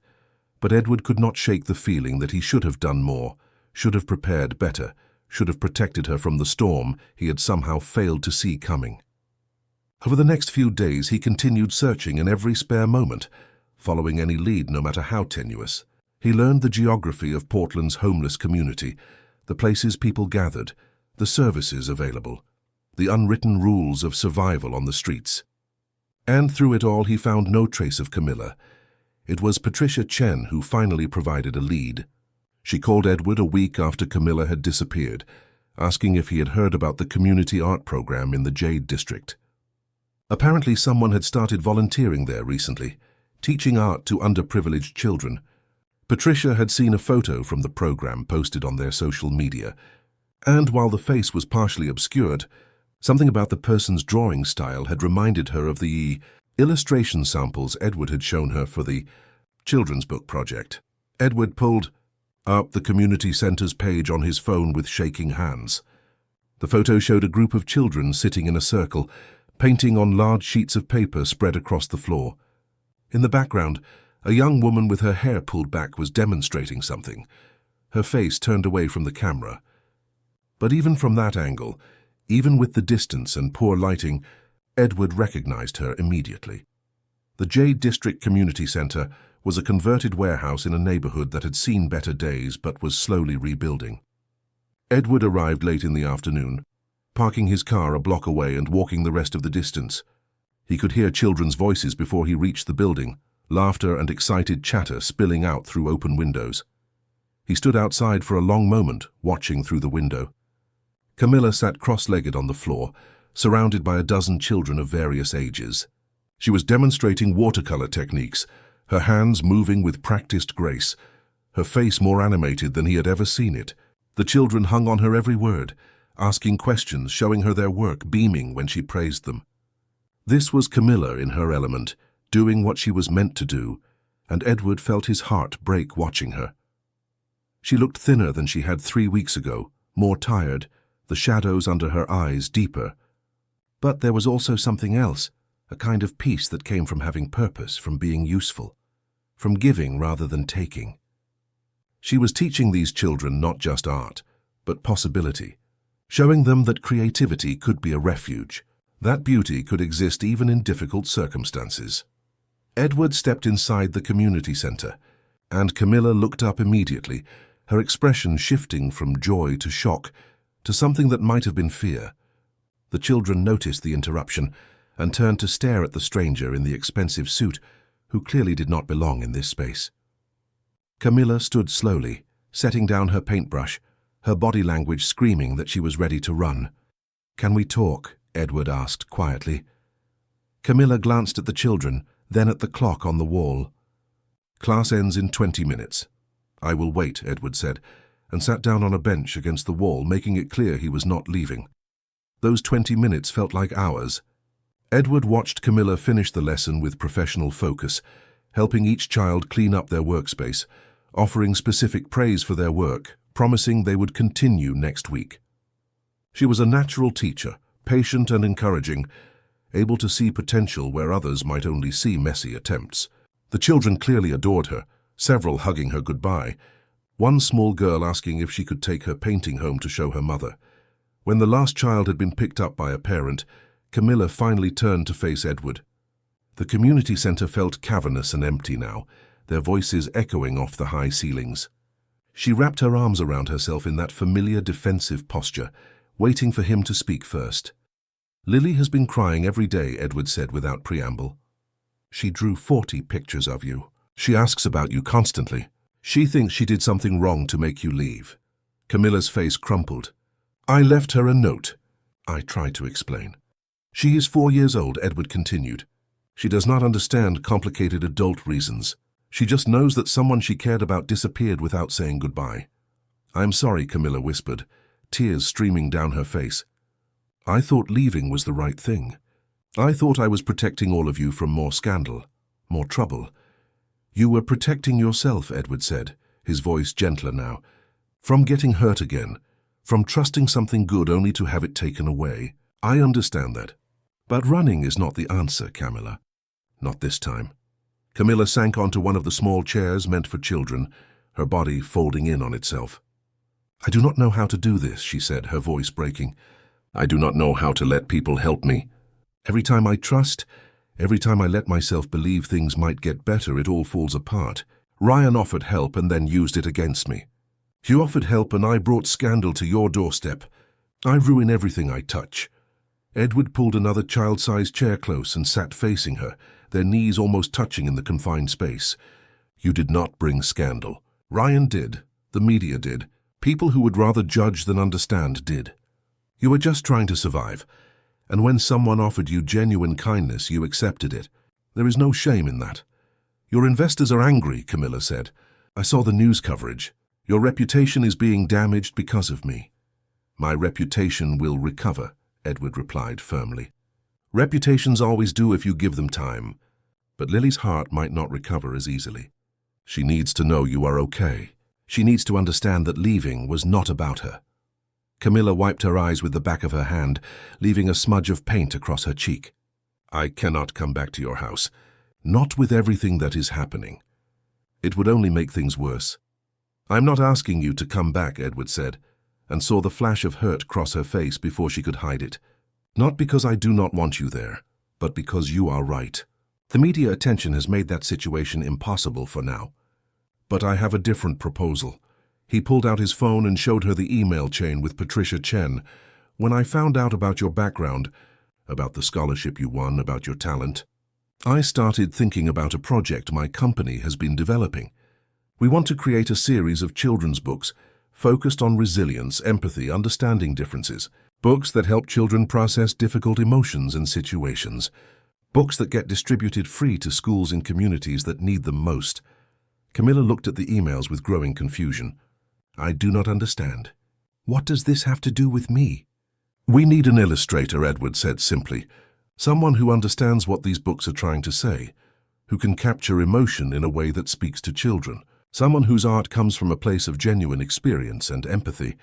But Edward could not shake the feeling that he should have done more, should have prepared better, should have protected her from the storm he had somehow failed to see coming. Over the next few days, he continued searching in every spare moment, following any lead no matter how tenuous. He learned the geography of Portland's homeless community, the places people gathered, the services available, the unwritten rules of survival on the streets. And through it all, he found no trace of Camilla. It was Patricia Chen who finally provided a lead. She called Edward a week after Camilla had disappeared, asking if he had heard about the community art program in the Jade District. Apparently someone had started volunteering there recently, teaching art to underprivileged children. Patricia had seen a photo from the program posted on their social media, and while the face was partially obscured, something about the person's drawing style had reminded her of the illustration samples Edward had shown her for the children's book project. Edward pulled up the community center's page on his phone with shaking hands. The photo showed a group of children sitting in a circle, painting on large sheets of paper spread across the floor. In the background, a young woman with her hair pulled back was demonstrating something, her face turned away from the camera. But even from that angle, even with the distance and poor lighting, Edward recognized her immediately. The Jade District Community Center was a converted warehouse in a neighborhood that had seen better days but was slowly rebuilding. Edward arrived late in the afternoon, parking his car a block away and walking the rest of the distance. He could hear children's voices before he reached the building, laughter and excited chatter spilling out through open windows. He stood outside for a long moment, watching through the window. Camilla sat cross-legged on the floor, surrounded by a dozen children of various ages. She was demonstrating watercolor techniques, her hands moving with practiced grace, her face more animated than he had ever seen it. The children hung on her every word, asking questions, showing her their work, beaming when she praised them. This was Camilla in her element, doing what she was meant to do, and Edward felt his heart break watching her. She looked thinner than she had 3 weeks ago, more tired, the shadows under her eyes deeper. But there was also something else, a kind of peace that came from having purpose, from being useful, from giving rather than taking. She was teaching these children not just art, but possibility, showing them that creativity could be a refuge, that beauty could exist even in difficult circumstances. Edward stepped inside the community center, and Camilla looked up immediately, her expression shifting from joy to shock, to something that might have been fear. The children noticed the interruption and turned to stare at the stranger in the expensive suit, who clearly did not belong in this space. Camilla stood slowly, setting down her paintbrush, her body language screaming that she was ready to run. "Can we talk?" Edward asked quietly. Camilla glanced at the children, then at the clock on the wall. "Class ends in 20 minutes. "I will wait," Edward said, and sat down on a bench against the wall, making it clear he was not leaving. Those 20 minutes felt like hours. Edward watched Camilla finish the lesson with professional focus, helping each child clean up their workspace, offering specific praise for their work, promising they would continue next week. She was a natural teacher, patient and encouraging, able to see potential where others might only see messy attempts. The children clearly adored her, several hugging her goodbye, One small girl asking if she could take her painting home to show her mother. When the last child had been picked up by a parent, Camilla finally turned to face Edward. The community center felt cavernous and empty now, their voices echoing off the high ceilings. She wrapped her arms around herself in that familiar defensive posture, waiting for him to speak first. "Lily has been crying every day," Edward said without preamble. "She drew 40 pictures of you. She asks about you constantly. She thinks she did something wrong to make you leave." Camilla's face crumpled. "I left her a note," I tried to explain. "She is 4 years old," Edward continued. "She does not understand complicated adult reasons. She just knows that someone she cared about disappeared without saying goodbye." "I'm sorry," Camilla whispered, tears streaming down her face. "I thought leaving was the right thing. I thought I was protecting all of you from more scandal, more trouble." "You were protecting yourself," Edward said, his voice gentler now. "From getting hurt again, from trusting something good only to have it taken away. I understand that. But running is not the answer, Camilla. Not this time." Camilla sank onto one of the small chairs meant for children, her body folding in on itself. "I do not know how to do this," she said, her voice breaking. "I do not know how to let people help me. Every time I trust, every time I let myself believe things might get better, it all falls apart. Ryan offered help and then used it against me. You offered help and I brought scandal to your doorstep. I ruin everything I touch." Edward pulled another child-sized chair close and sat facing her, their knees almost touching in the confined space. "You did not bring scandal. Ryan did. The media did. People who would rather judge than understand did. You were just trying to survive. And when someone offered you genuine kindness, you accepted it. There is no shame in that." "Your investors are angry," Camilla said. "I saw the news coverage. Your reputation is being damaged because of me." "My reputation will recover," Edward replied firmly. "Reputations always do if you give them time. But Lily's heart might not recover as easily. She needs to know you are okay. She needs to understand that leaving was not about her." Camilla wiped her eyes with the back of her hand, leaving a smudge of paint across her cheek. "I cannot come back to your house. Not with everything that is happening. It would only make things worse." "I'm not asking you to come back," Edward said, and saw the flash of hurt cross her face before she could hide it. "Not because I do not want you there, but because you are right. The media attention has made that situation impossible for now. But I have a different proposal." He pulled out his phone and showed her the email chain with Patricia Chen. "When I found out about your background, about the scholarship you won, about your talent, I started thinking about a project my company has been developing. We want to create a series of children's books focused on resilience, empathy, understanding differences. Books that help children process difficult emotions and situations. Books that get distributed free to schools in communities that need them most." Camilla looked at the emails with growing confusion. "I do not understand. What does this have to do with me?" "We need an illustrator," Edward said simply. "Someone who understands what these books are trying to say, who can capture emotion in a way that speaks to children. Someone whose art comes from a place of genuine experience and empathy.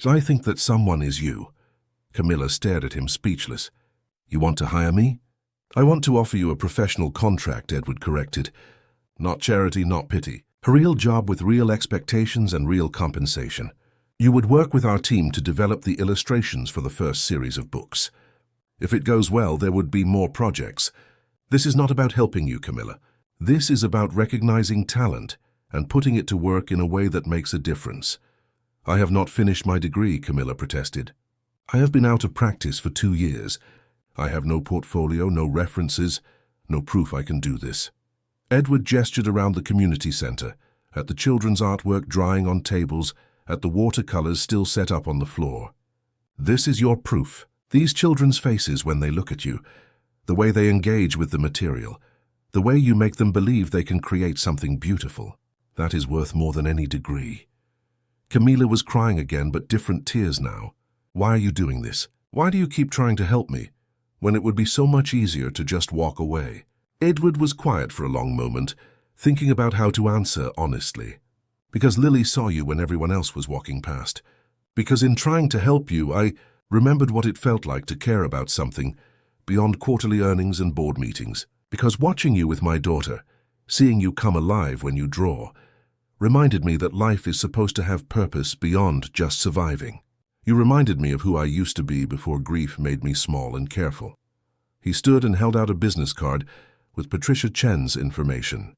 I think that someone is you." Camilla stared at him, speechless. "You want to hire me?" "I want to offer you a professional contract," Edward corrected. "Not charity, not pity. A real job with real expectations and real compensation. You would work with our team to develop the illustrations for the first series of books. If it goes well, there would be more projects. This is not about helping you, Camilla. This is about recognizing talent and putting it to work in a way that makes a difference." "I have not finished my degree," Camilla protested. "I have been out of practice for 2 years. I have no portfolio, no references, no proof I can do this." Edward gestured around the community center, at the children's artwork drying on tables, at the watercolors still set up on the floor. "This is your proof. These children's faces when they look at you, the way they engage with the material, the way you make them believe they can create something beautiful. That is worth more than any degree." Camilla was crying again, but different tears now. "Why are you doing this? Why do you keep trying to help me, when it would be so much easier to just walk away?" Edward was quiet for a long moment, thinking about how to answer honestly. "Because Lily saw you when everyone else was walking past. Because in trying to help you, I remembered what it felt like to care about something beyond quarterly earnings and board meetings. Because watching you with my daughter, seeing you come alive when you draw, reminded me that life is supposed to have purpose beyond just surviving. You reminded me of who I used to be before grief made me small and careful." He stood and held out a business card with Patricia Chen's information.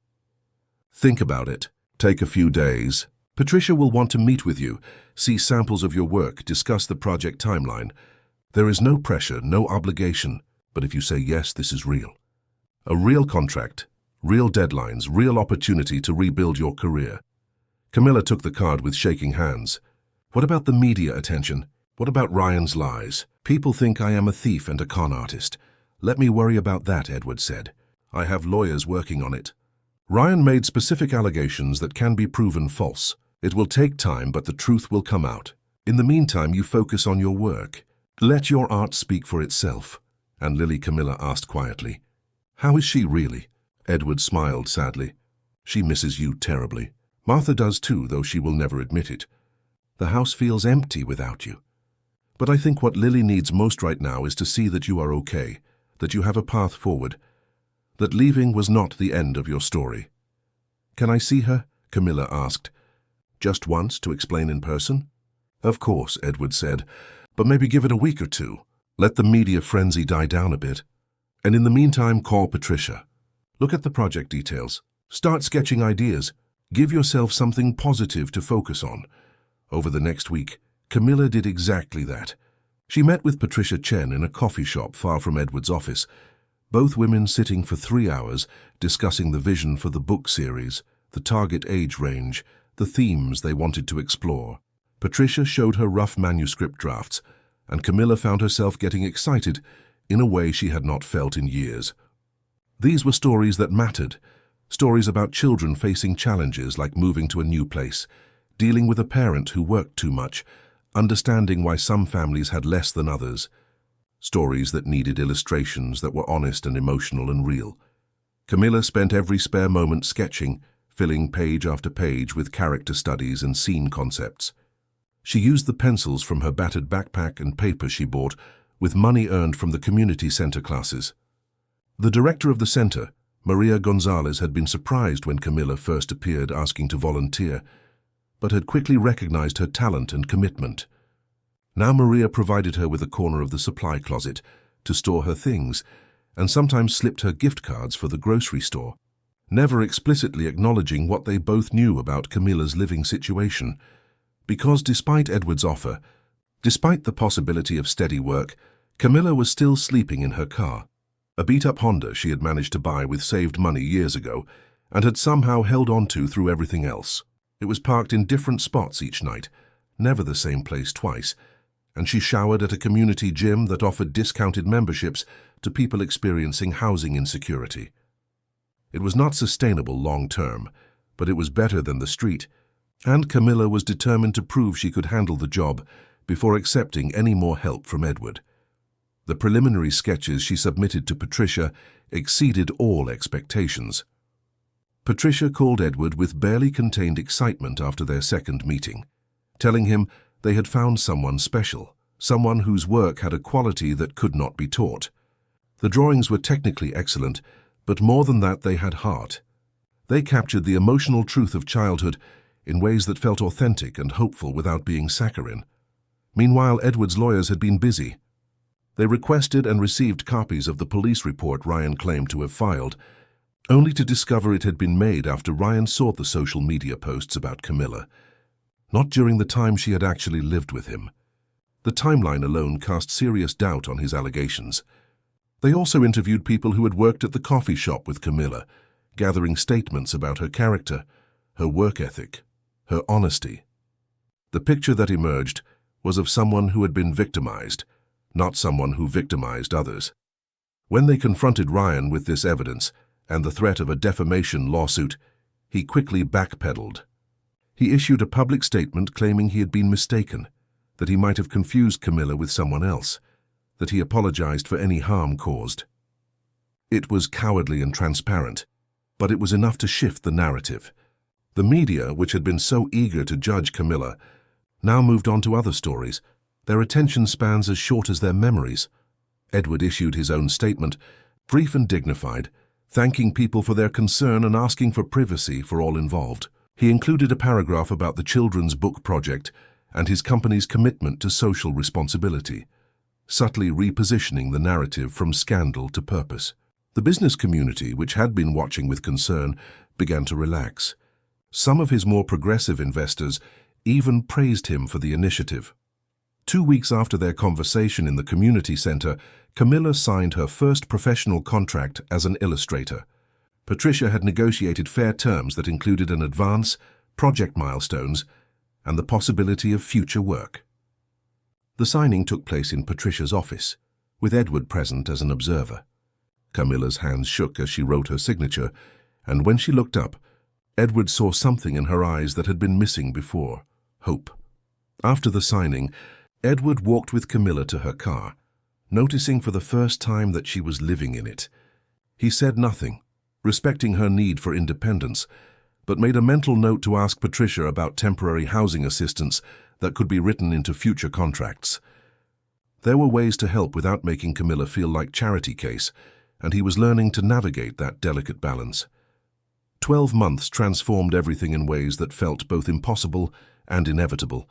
"Think about it. Take a few days. Patricia will want to meet with you, see samples of your work, discuss the project timeline. There is no pressure, no obligation, but if you say yes, this is real. A real contract, real deadlines, real opportunity to rebuild your career." Camilla took the card with shaking hands. "What about the media attention? What about Ryan's lies? People think I am a thief and a con artist. Let me worry about that," Edward said. "I have lawyers working on it." Ryan made specific allegations that can be proven false. It will take time, but the truth will come out. In the meantime, you focus on your work. Let your art speak for itself." And Lily, Camilla asked quietly, "How is she really?" Edward smiled sadly. "She misses you terribly. Martha does too, though she will never admit it. The house feels empty without you. But I think what Lily needs most right now is to see that you are okay, that you have a path forward, that leaving was not the end of your story." "Can I see her?" Camilla asked. "Just once to explain in person?" "Of course," Edward said, "but maybe give it a week or two. Let the media frenzy die down a bit. And in the meantime, call Patricia. Look at the project details. Start sketching ideas. Give yourself something positive to focus on." Over the next week, Camilla did exactly that. She met with Patricia Chen in a coffee shop far from Edward's office, both women sitting for 3 hours discussing the vision for the book series, the target age range, the themes they wanted to explore. Patricia showed her rough manuscript drafts, and Camilla found herself getting excited in a way she had not felt in years. These were stories that mattered, stories about children facing challenges like moving to a new place, dealing with a parent who worked too much, understanding why some families had less than others. Stories that needed illustrations that were honest and emotional and real. Camilla spent every spare moment sketching, filling page after page with character studies and scene concepts. She used the pencils from her battered backpack and paper she bought with money earned from the community center classes. The director of the center, Maria Gonzalez, had been surprised when Camilla first appeared asking to volunteer, but had quickly recognized her talent and commitment. Now Maria provided her with a corner of the supply closet to store her things, and sometimes slipped her gift cards for the grocery store, never explicitly acknowledging what they both knew about Camilla's living situation. Because despite Edward's offer, despite the possibility of steady work, Camilla was still sleeping in her car. A beat-up Honda she had managed to buy with saved money years ago and had somehow held on to through everything else. It was parked in different spots each night, never the same place twice, and she showered at a community gym that offered discounted memberships to people experiencing housing insecurity. It was not sustainable long-term, but it was better than the street, and Camilla was determined to prove she could handle the job before accepting any more help from Edward. The preliminary sketches she submitted to Patricia exceeded all expectations. Patricia called Edward with barely contained excitement after their second meeting, telling him they had found someone special, someone whose work had a quality that could not be taught. The drawings were technically excellent, but more than that, they had heart. They captured the emotional truth of childhood in ways that felt authentic and hopeful without being saccharine. Meanwhile, Edward's lawyers had been busy. They requested and received copies of the police report Ryan claimed to have filed, only to discover it had been made after Ryan saw the social media posts about Camilla, not during the time she had actually lived with him. The timeline alone cast serious doubt on his allegations. They also interviewed people who had worked at the coffee shop with Camilla, gathering statements about her character, her work ethic, her honesty. The picture that emerged was of someone who had been victimized, not someone who victimized others. When they confronted Ryan with this evidence and the threat of a defamation lawsuit, he quickly backpedaled. He issued a public statement claiming he had been mistaken, that he might have confused Camilla with someone else, that he apologized for any harm caused. It was cowardly and transparent, but it was enough to shift the narrative. The media, which had been so eager to judge Camilla, now moved on to other stories, their attention spans as short as their memories. Edward issued his own statement, brief and dignified, thanking people for their concern and asking for privacy for all involved. He included a paragraph about the children's book project and his company's commitment to social responsibility, subtly repositioning the narrative from scandal to purpose. The business community, which had been watching with concern, began to relax. Some of his more progressive investors even praised him for the initiative. 2 weeks after their conversation in the community center, Camilla signed her first professional contract as an illustrator. Patricia had negotiated fair terms that included an advance, project milestones, and the possibility of future work. The signing took place in Patricia's office, with Edward present as an observer. Camilla's hands shook as she wrote her signature, and when she looked up, Edward saw something in her eyes that had been missing before: hope. After the signing, Edward walked with Camilla to her car, noticing for the first time that she was living in it. He said nothing, respecting her need for independence, but made a mental note to ask Patricia about temporary housing assistance that could be written into future contracts. There were ways to help without making Camilla feel like charity case, and he was learning to navigate that delicate balance. 12 months transformed everything in ways that felt both impossible and inevitable.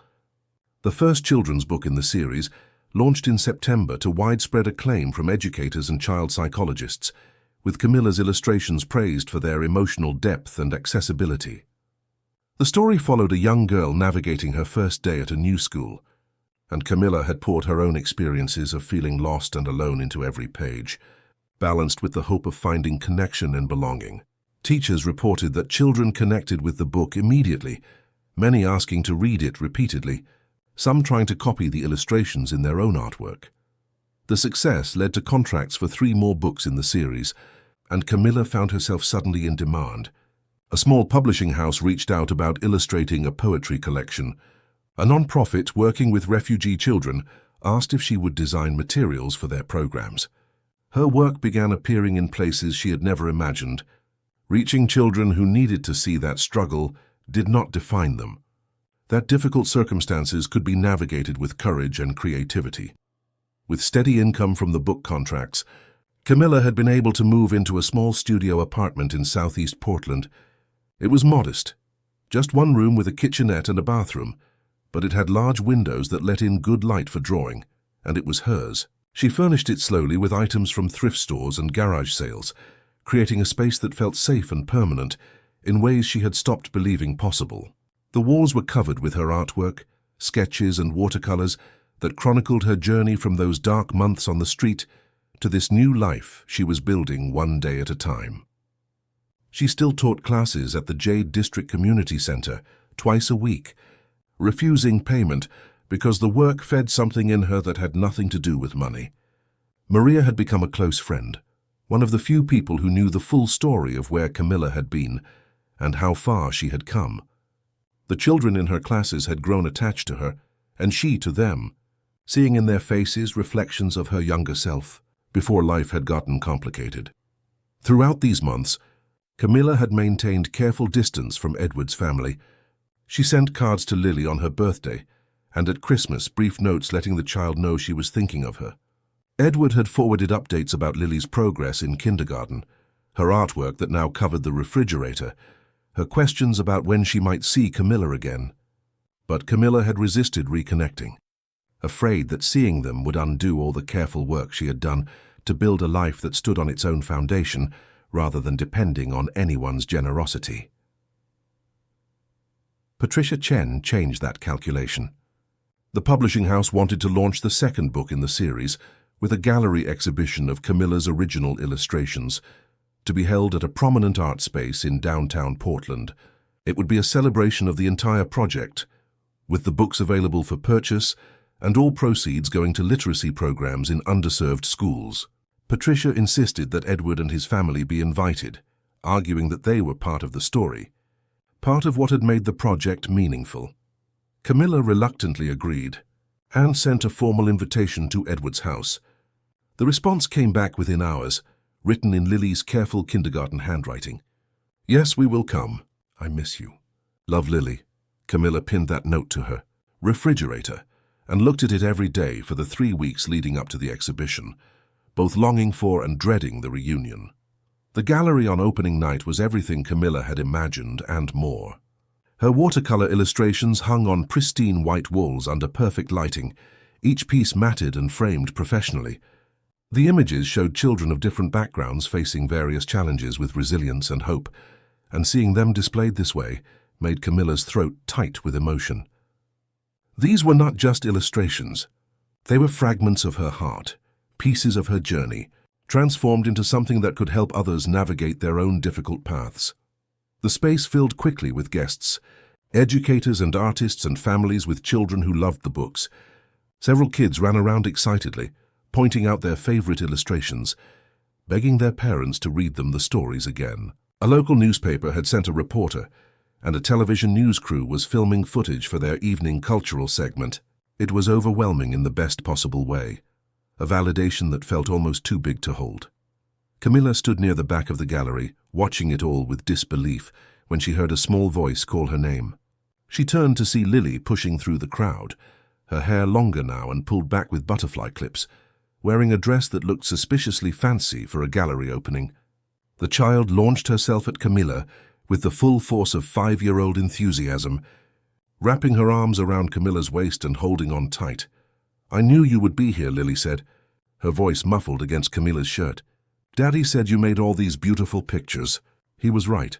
The first children's book in the series launched in September to widespread acclaim from educators and child psychologists, with Camilla's illustrations praised for their emotional depth and accessibility. The story followed a young girl navigating her first day at a new school, and Camilla had poured her own experiences of feeling lost and alone into every page, balanced with the hope of finding connection and belonging. Teachers reported that children connected with the book immediately, many asking to read it repeatedly, some trying to copy the illustrations in their own artwork. The success led to contracts for 3 more books in the series, and Camilla found herself suddenly in demand. A small publishing house reached out about illustrating a poetry collection. A non-profit working with refugee children asked if she would design materials for their programs. Her work began appearing in places she had never imagined. Reaching children who needed to see that struggle did not define them, that difficult circumstances could be navigated with courage and creativity. With steady income from the book contracts, Camilla had been able to move into a small studio apartment in southeast Portland. It was modest, just 1 room with a kitchenette and a bathroom, but it had large windows that let in good light for drawing, and it was hers. She furnished it slowly with items from thrift stores and garage sales, creating a space that felt safe and permanent in ways she had stopped believing possible. The walls were covered with her artwork, sketches and watercolors that chronicled her journey from those dark months on the street to this new life she was building one day at a time. She still taught classes at the Jade District Community Center twice a week, refusing payment because the work fed something in her that had nothing to do with money. Maria had become a close friend, one of the few people who knew the full story of where Camilla had been and how far she had come. The children in her classes had grown attached to her, and she to them, seeing in their faces reflections of her younger self before life had gotten complicated. Throughout these months, Camilla had maintained careful distance from Edward's family. She sent cards to Lily on her birthday, and at Christmas brief notes letting the child know she was thinking of her. Edward had forwarded updates about Lily's progress in kindergarten, her artwork that now covered the refrigerator, her questions about when she might see Camilla again. But Camilla had resisted reconnecting, afraid that seeing them would undo all the careful work she had done to build a life that stood on its own foundation rather than depending on anyone's generosity. Patricia Chen changed that calculation. The publishing house wanted to launch the second book in the series with a gallery exhibition of Camilla's original illustrations, to be held at a prominent art space in downtown Portland. It would be a celebration of the entire project, with the books available for purchase and all proceeds going to literacy programs in underserved schools. Patricia insisted that Edward and his family be invited, arguing that they were part of the story, part of what had made the project meaningful. Camilla reluctantly agreed and sent a formal invitation to Edward's house. The response came back within hours, written in Lily's careful kindergarten handwriting. "Yes, we will come. I miss you. Love, Lily." Camilla pinned that note to her refrigerator and looked at it every day for the 3 weeks leading up to the exhibition, both longing for and dreading the reunion. The gallery on opening night was everything Camilla had imagined and more. Her watercolor illustrations hung on pristine white walls under perfect lighting, each piece matted and framed professionally. The images showed children of different backgrounds facing various challenges with resilience and hope, and seeing them displayed this way made Camilla's throat tight with emotion. These were not just illustrations. They were fragments of her heart, pieces of her journey, transformed into something that could help others navigate their own difficult paths. The space filled quickly with guests, educators and artists and families with children who loved the books. Several kids ran around excitedly, pointing out their favorite illustrations, begging their parents to read them the stories again. A local newspaper had sent a reporter, and a television news crew was filming footage for their evening cultural segment. It was overwhelming in the best possible way, a validation that felt almost too big to hold. Camilla stood near the back of the gallery, watching it all with disbelief, when she heard a small voice call her name. She turned to see Lily pushing through the crowd, her hair longer now and pulled back with butterfly clips, wearing a dress that looked suspiciously fancy for a gallery opening. The child launched herself at Camilla with the full force of 5-year-old enthusiasm, wrapping her arms around Camilla's waist and holding on tight. "I knew you would be here," Lily said, her voice muffled against Camilla's shirt. "Daddy said you made all these beautiful pictures." He was right.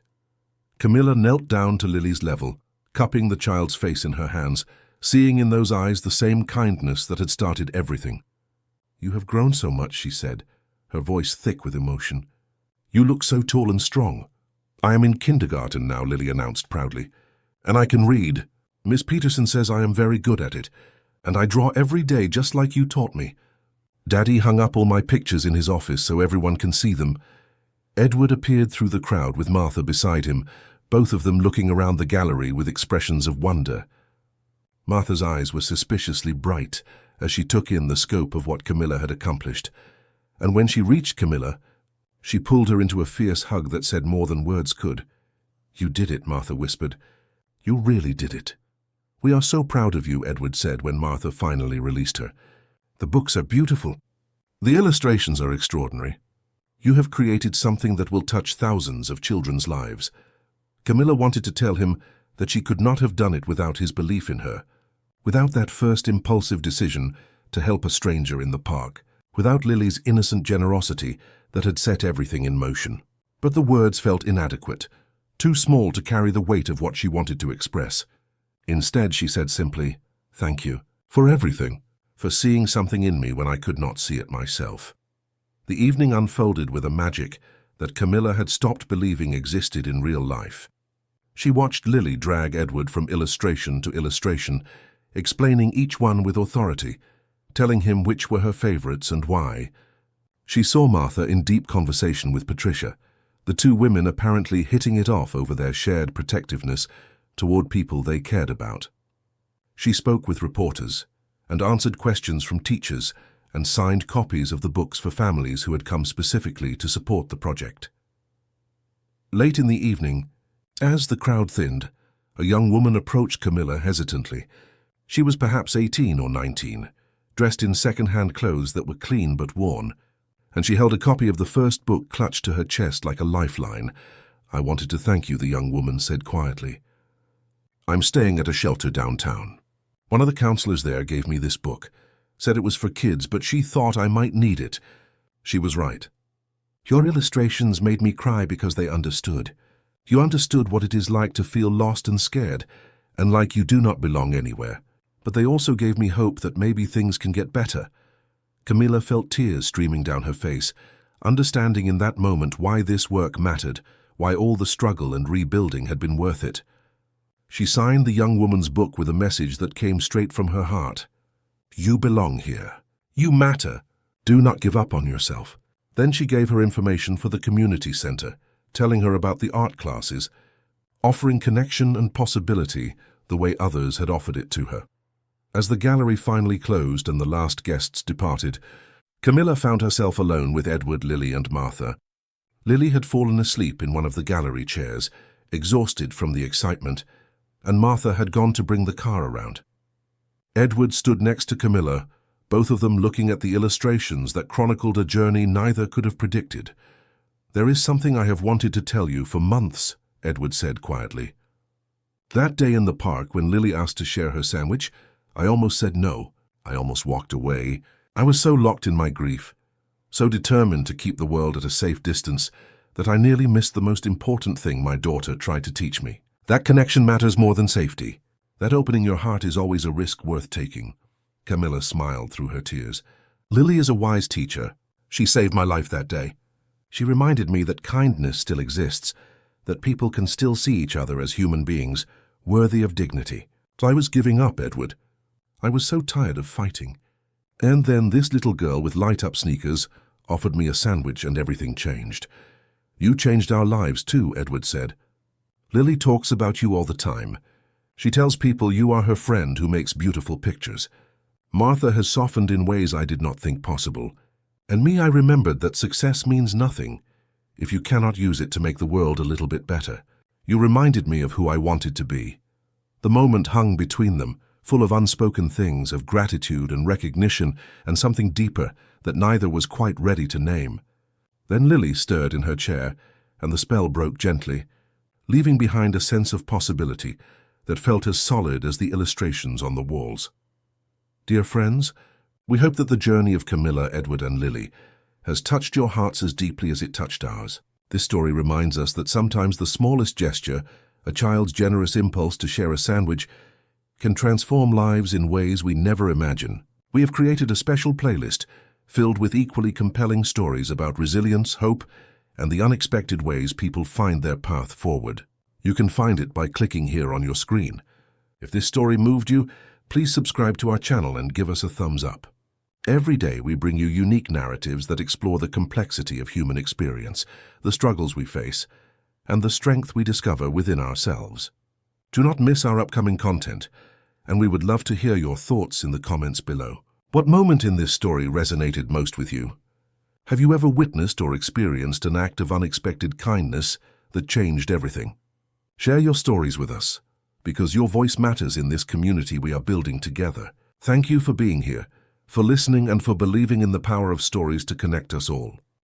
Camilla knelt down to Lily's level, cupping the child's face in her hands, seeing in those eyes the same kindness that had started everything. "You have grown so much," she said, her voice thick with emotion. "You look so tall and strong." "I am in kindergarten now," Lily announced proudly, "and I can read. Miss Peterson says I am very good at it, and I draw every day just like you taught me." Daddy hung up all my pictures in his office so everyone can see them. Edward appeared through the crowd with Martha beside him, both of them looking around the gallery with expressions of wonder. Martha's eyes were suspiciously bright as she took in the scope of what Camilla had accomplished, and when she reached Camilla, she pulled her into a fierce hug that said more than words could. "You did it," Martha whispered. "You really did it." "We are so proud of you," Edward said when Martha finally released her. "The books are beautiful. The illustrations are extraordinary. You have created something that will touch thousands of children's lives." Camilla wanted to tell him that she could not have done it without his belief in her, without that first impulsive decision to help a stranger in the park, without Lily's innocent generosity that had set everything in motion. But the words felt inadequate, too small to carry the weight of what she wanted to express. Instead, she said simply, "Thank you for everything, for seeing something in me when I could not see it myself." The evening unfolded with a magic that Camilla had stopped believing existed in real life. She watched Lily drag Edward from illustration to illustration, explaining each one with authority, telling him which were her favorites and why. She saw Martha in deep conversation with Patricia, the two women apparently hitting it off over their shared protectiveness toward people they cared about. She spoke with reporters and answered questions from teachers and signed copies of the books for families who had come specifically to support the project. Late in the evening, as the crowd thinned, a young woman approached Camilla hesitantly. She was perhaps 18 or 19, dressed in second-hand clothes that were clean but worn, and she held a copy of the first book clutched to her chest like a lifeline. "I wanted to thank you," the young woman said quietly. "I'm staying at a shelter downtown. One of the counselors there gave me this book, said it was for kids, but she thought I might need it." She was right. "Your illustrations made me cry because they understood. You understood what it is like to feel lost and scared, and like you do not belong anywhere. But they also gave me hope that maybe things can get better." Camilla felt tears streaming down her face, understanding in that moment why this work mattered, why all the struggle and rebuilding had been worth it. She signed the young woman's book with a message that came straight from her heart. "You belong here. You matter. Do not give up on yourself." Then she gave her information for the community center, telling her about the art classes, offering connection and possibility the way others had offered it to her. As the gallery finally closed and the last guests departed, Camilla found herself alone with Edward, Lily, and Martha. Lily had fallen asleep in one of the gallery chairs, exhausted from the excitement, and Martha had gone to bring the car around. Edward stood next to Camilla, both of them looking at the illustrations that chronicled a journey neither could have predicted. "There is something I have wanted to tell you for months," Edward said quietly. That day in the park when Lily asked to share her sandwich, I almost said no. I almost walked away. I was so locked in my grief, so determined to keep the world at a safe distance, that I nearly missed the most important thing my daughter tried to teach me. That connection matters more than safety. That opening your heart is always a risk worth taking. Camilla smiled through her tears. Lily is a wise teacher. She saved my life that day. She reminded me that kindness still exists, that people can still see each other as human beings, worthy of dignity. So I was giving up, Edward. I was so tired of fighting. And then this little girl with light-up sneakers offered me a sandwich and everything changed. You changed our lives too, Edward said. Lily talks about you all the time. She tells people you are her friend who makes beautiful pictures. Martha has softened in ways I did not think possible. And me, I remembered that success means nothing if you cannot use it to make the world a little bit better. You reminded me of who I wanted to be. The moment hung between them, full of unspoken things, of gratitude and recognition, and something deeper that neither was quite ready to name. Then Lily stirred in her chair, and the spell broke gently, leaving behind a sense of possibility that felt as solid as the illustrations on the walls. Dear friends, we hope that the journey of Camilla, Edward, and Lily has touched your hearts as deeply as it touched ours. This story reminds us that sometimes the smallest gesture, a child's generous impulse to share a sandwich, can transform lives in ways we never imagine. We have created a special playlist filled with equally compelling stories about resilience, hope, and the unexpected ways people find their path forward. You can find it by clicking here on your screen. If this story moved you, please subscribe to our channel and give us a thumbs up. Every day we bring you unique narratives that explore the complexity of human experience, the struggles we face, and the strength we discover within ourselves. Do not miss our upcoming content, and we would love to hear your thoughts in the comments below. What moment in this story resonated most with you? Have you ever witnessed or experienced an act of unexpected kindness that changed everything? Share your stories with us, because your voice matters in this community we are building together. Thank you for being here, for listening, and for believing in the power of stories to connect us all.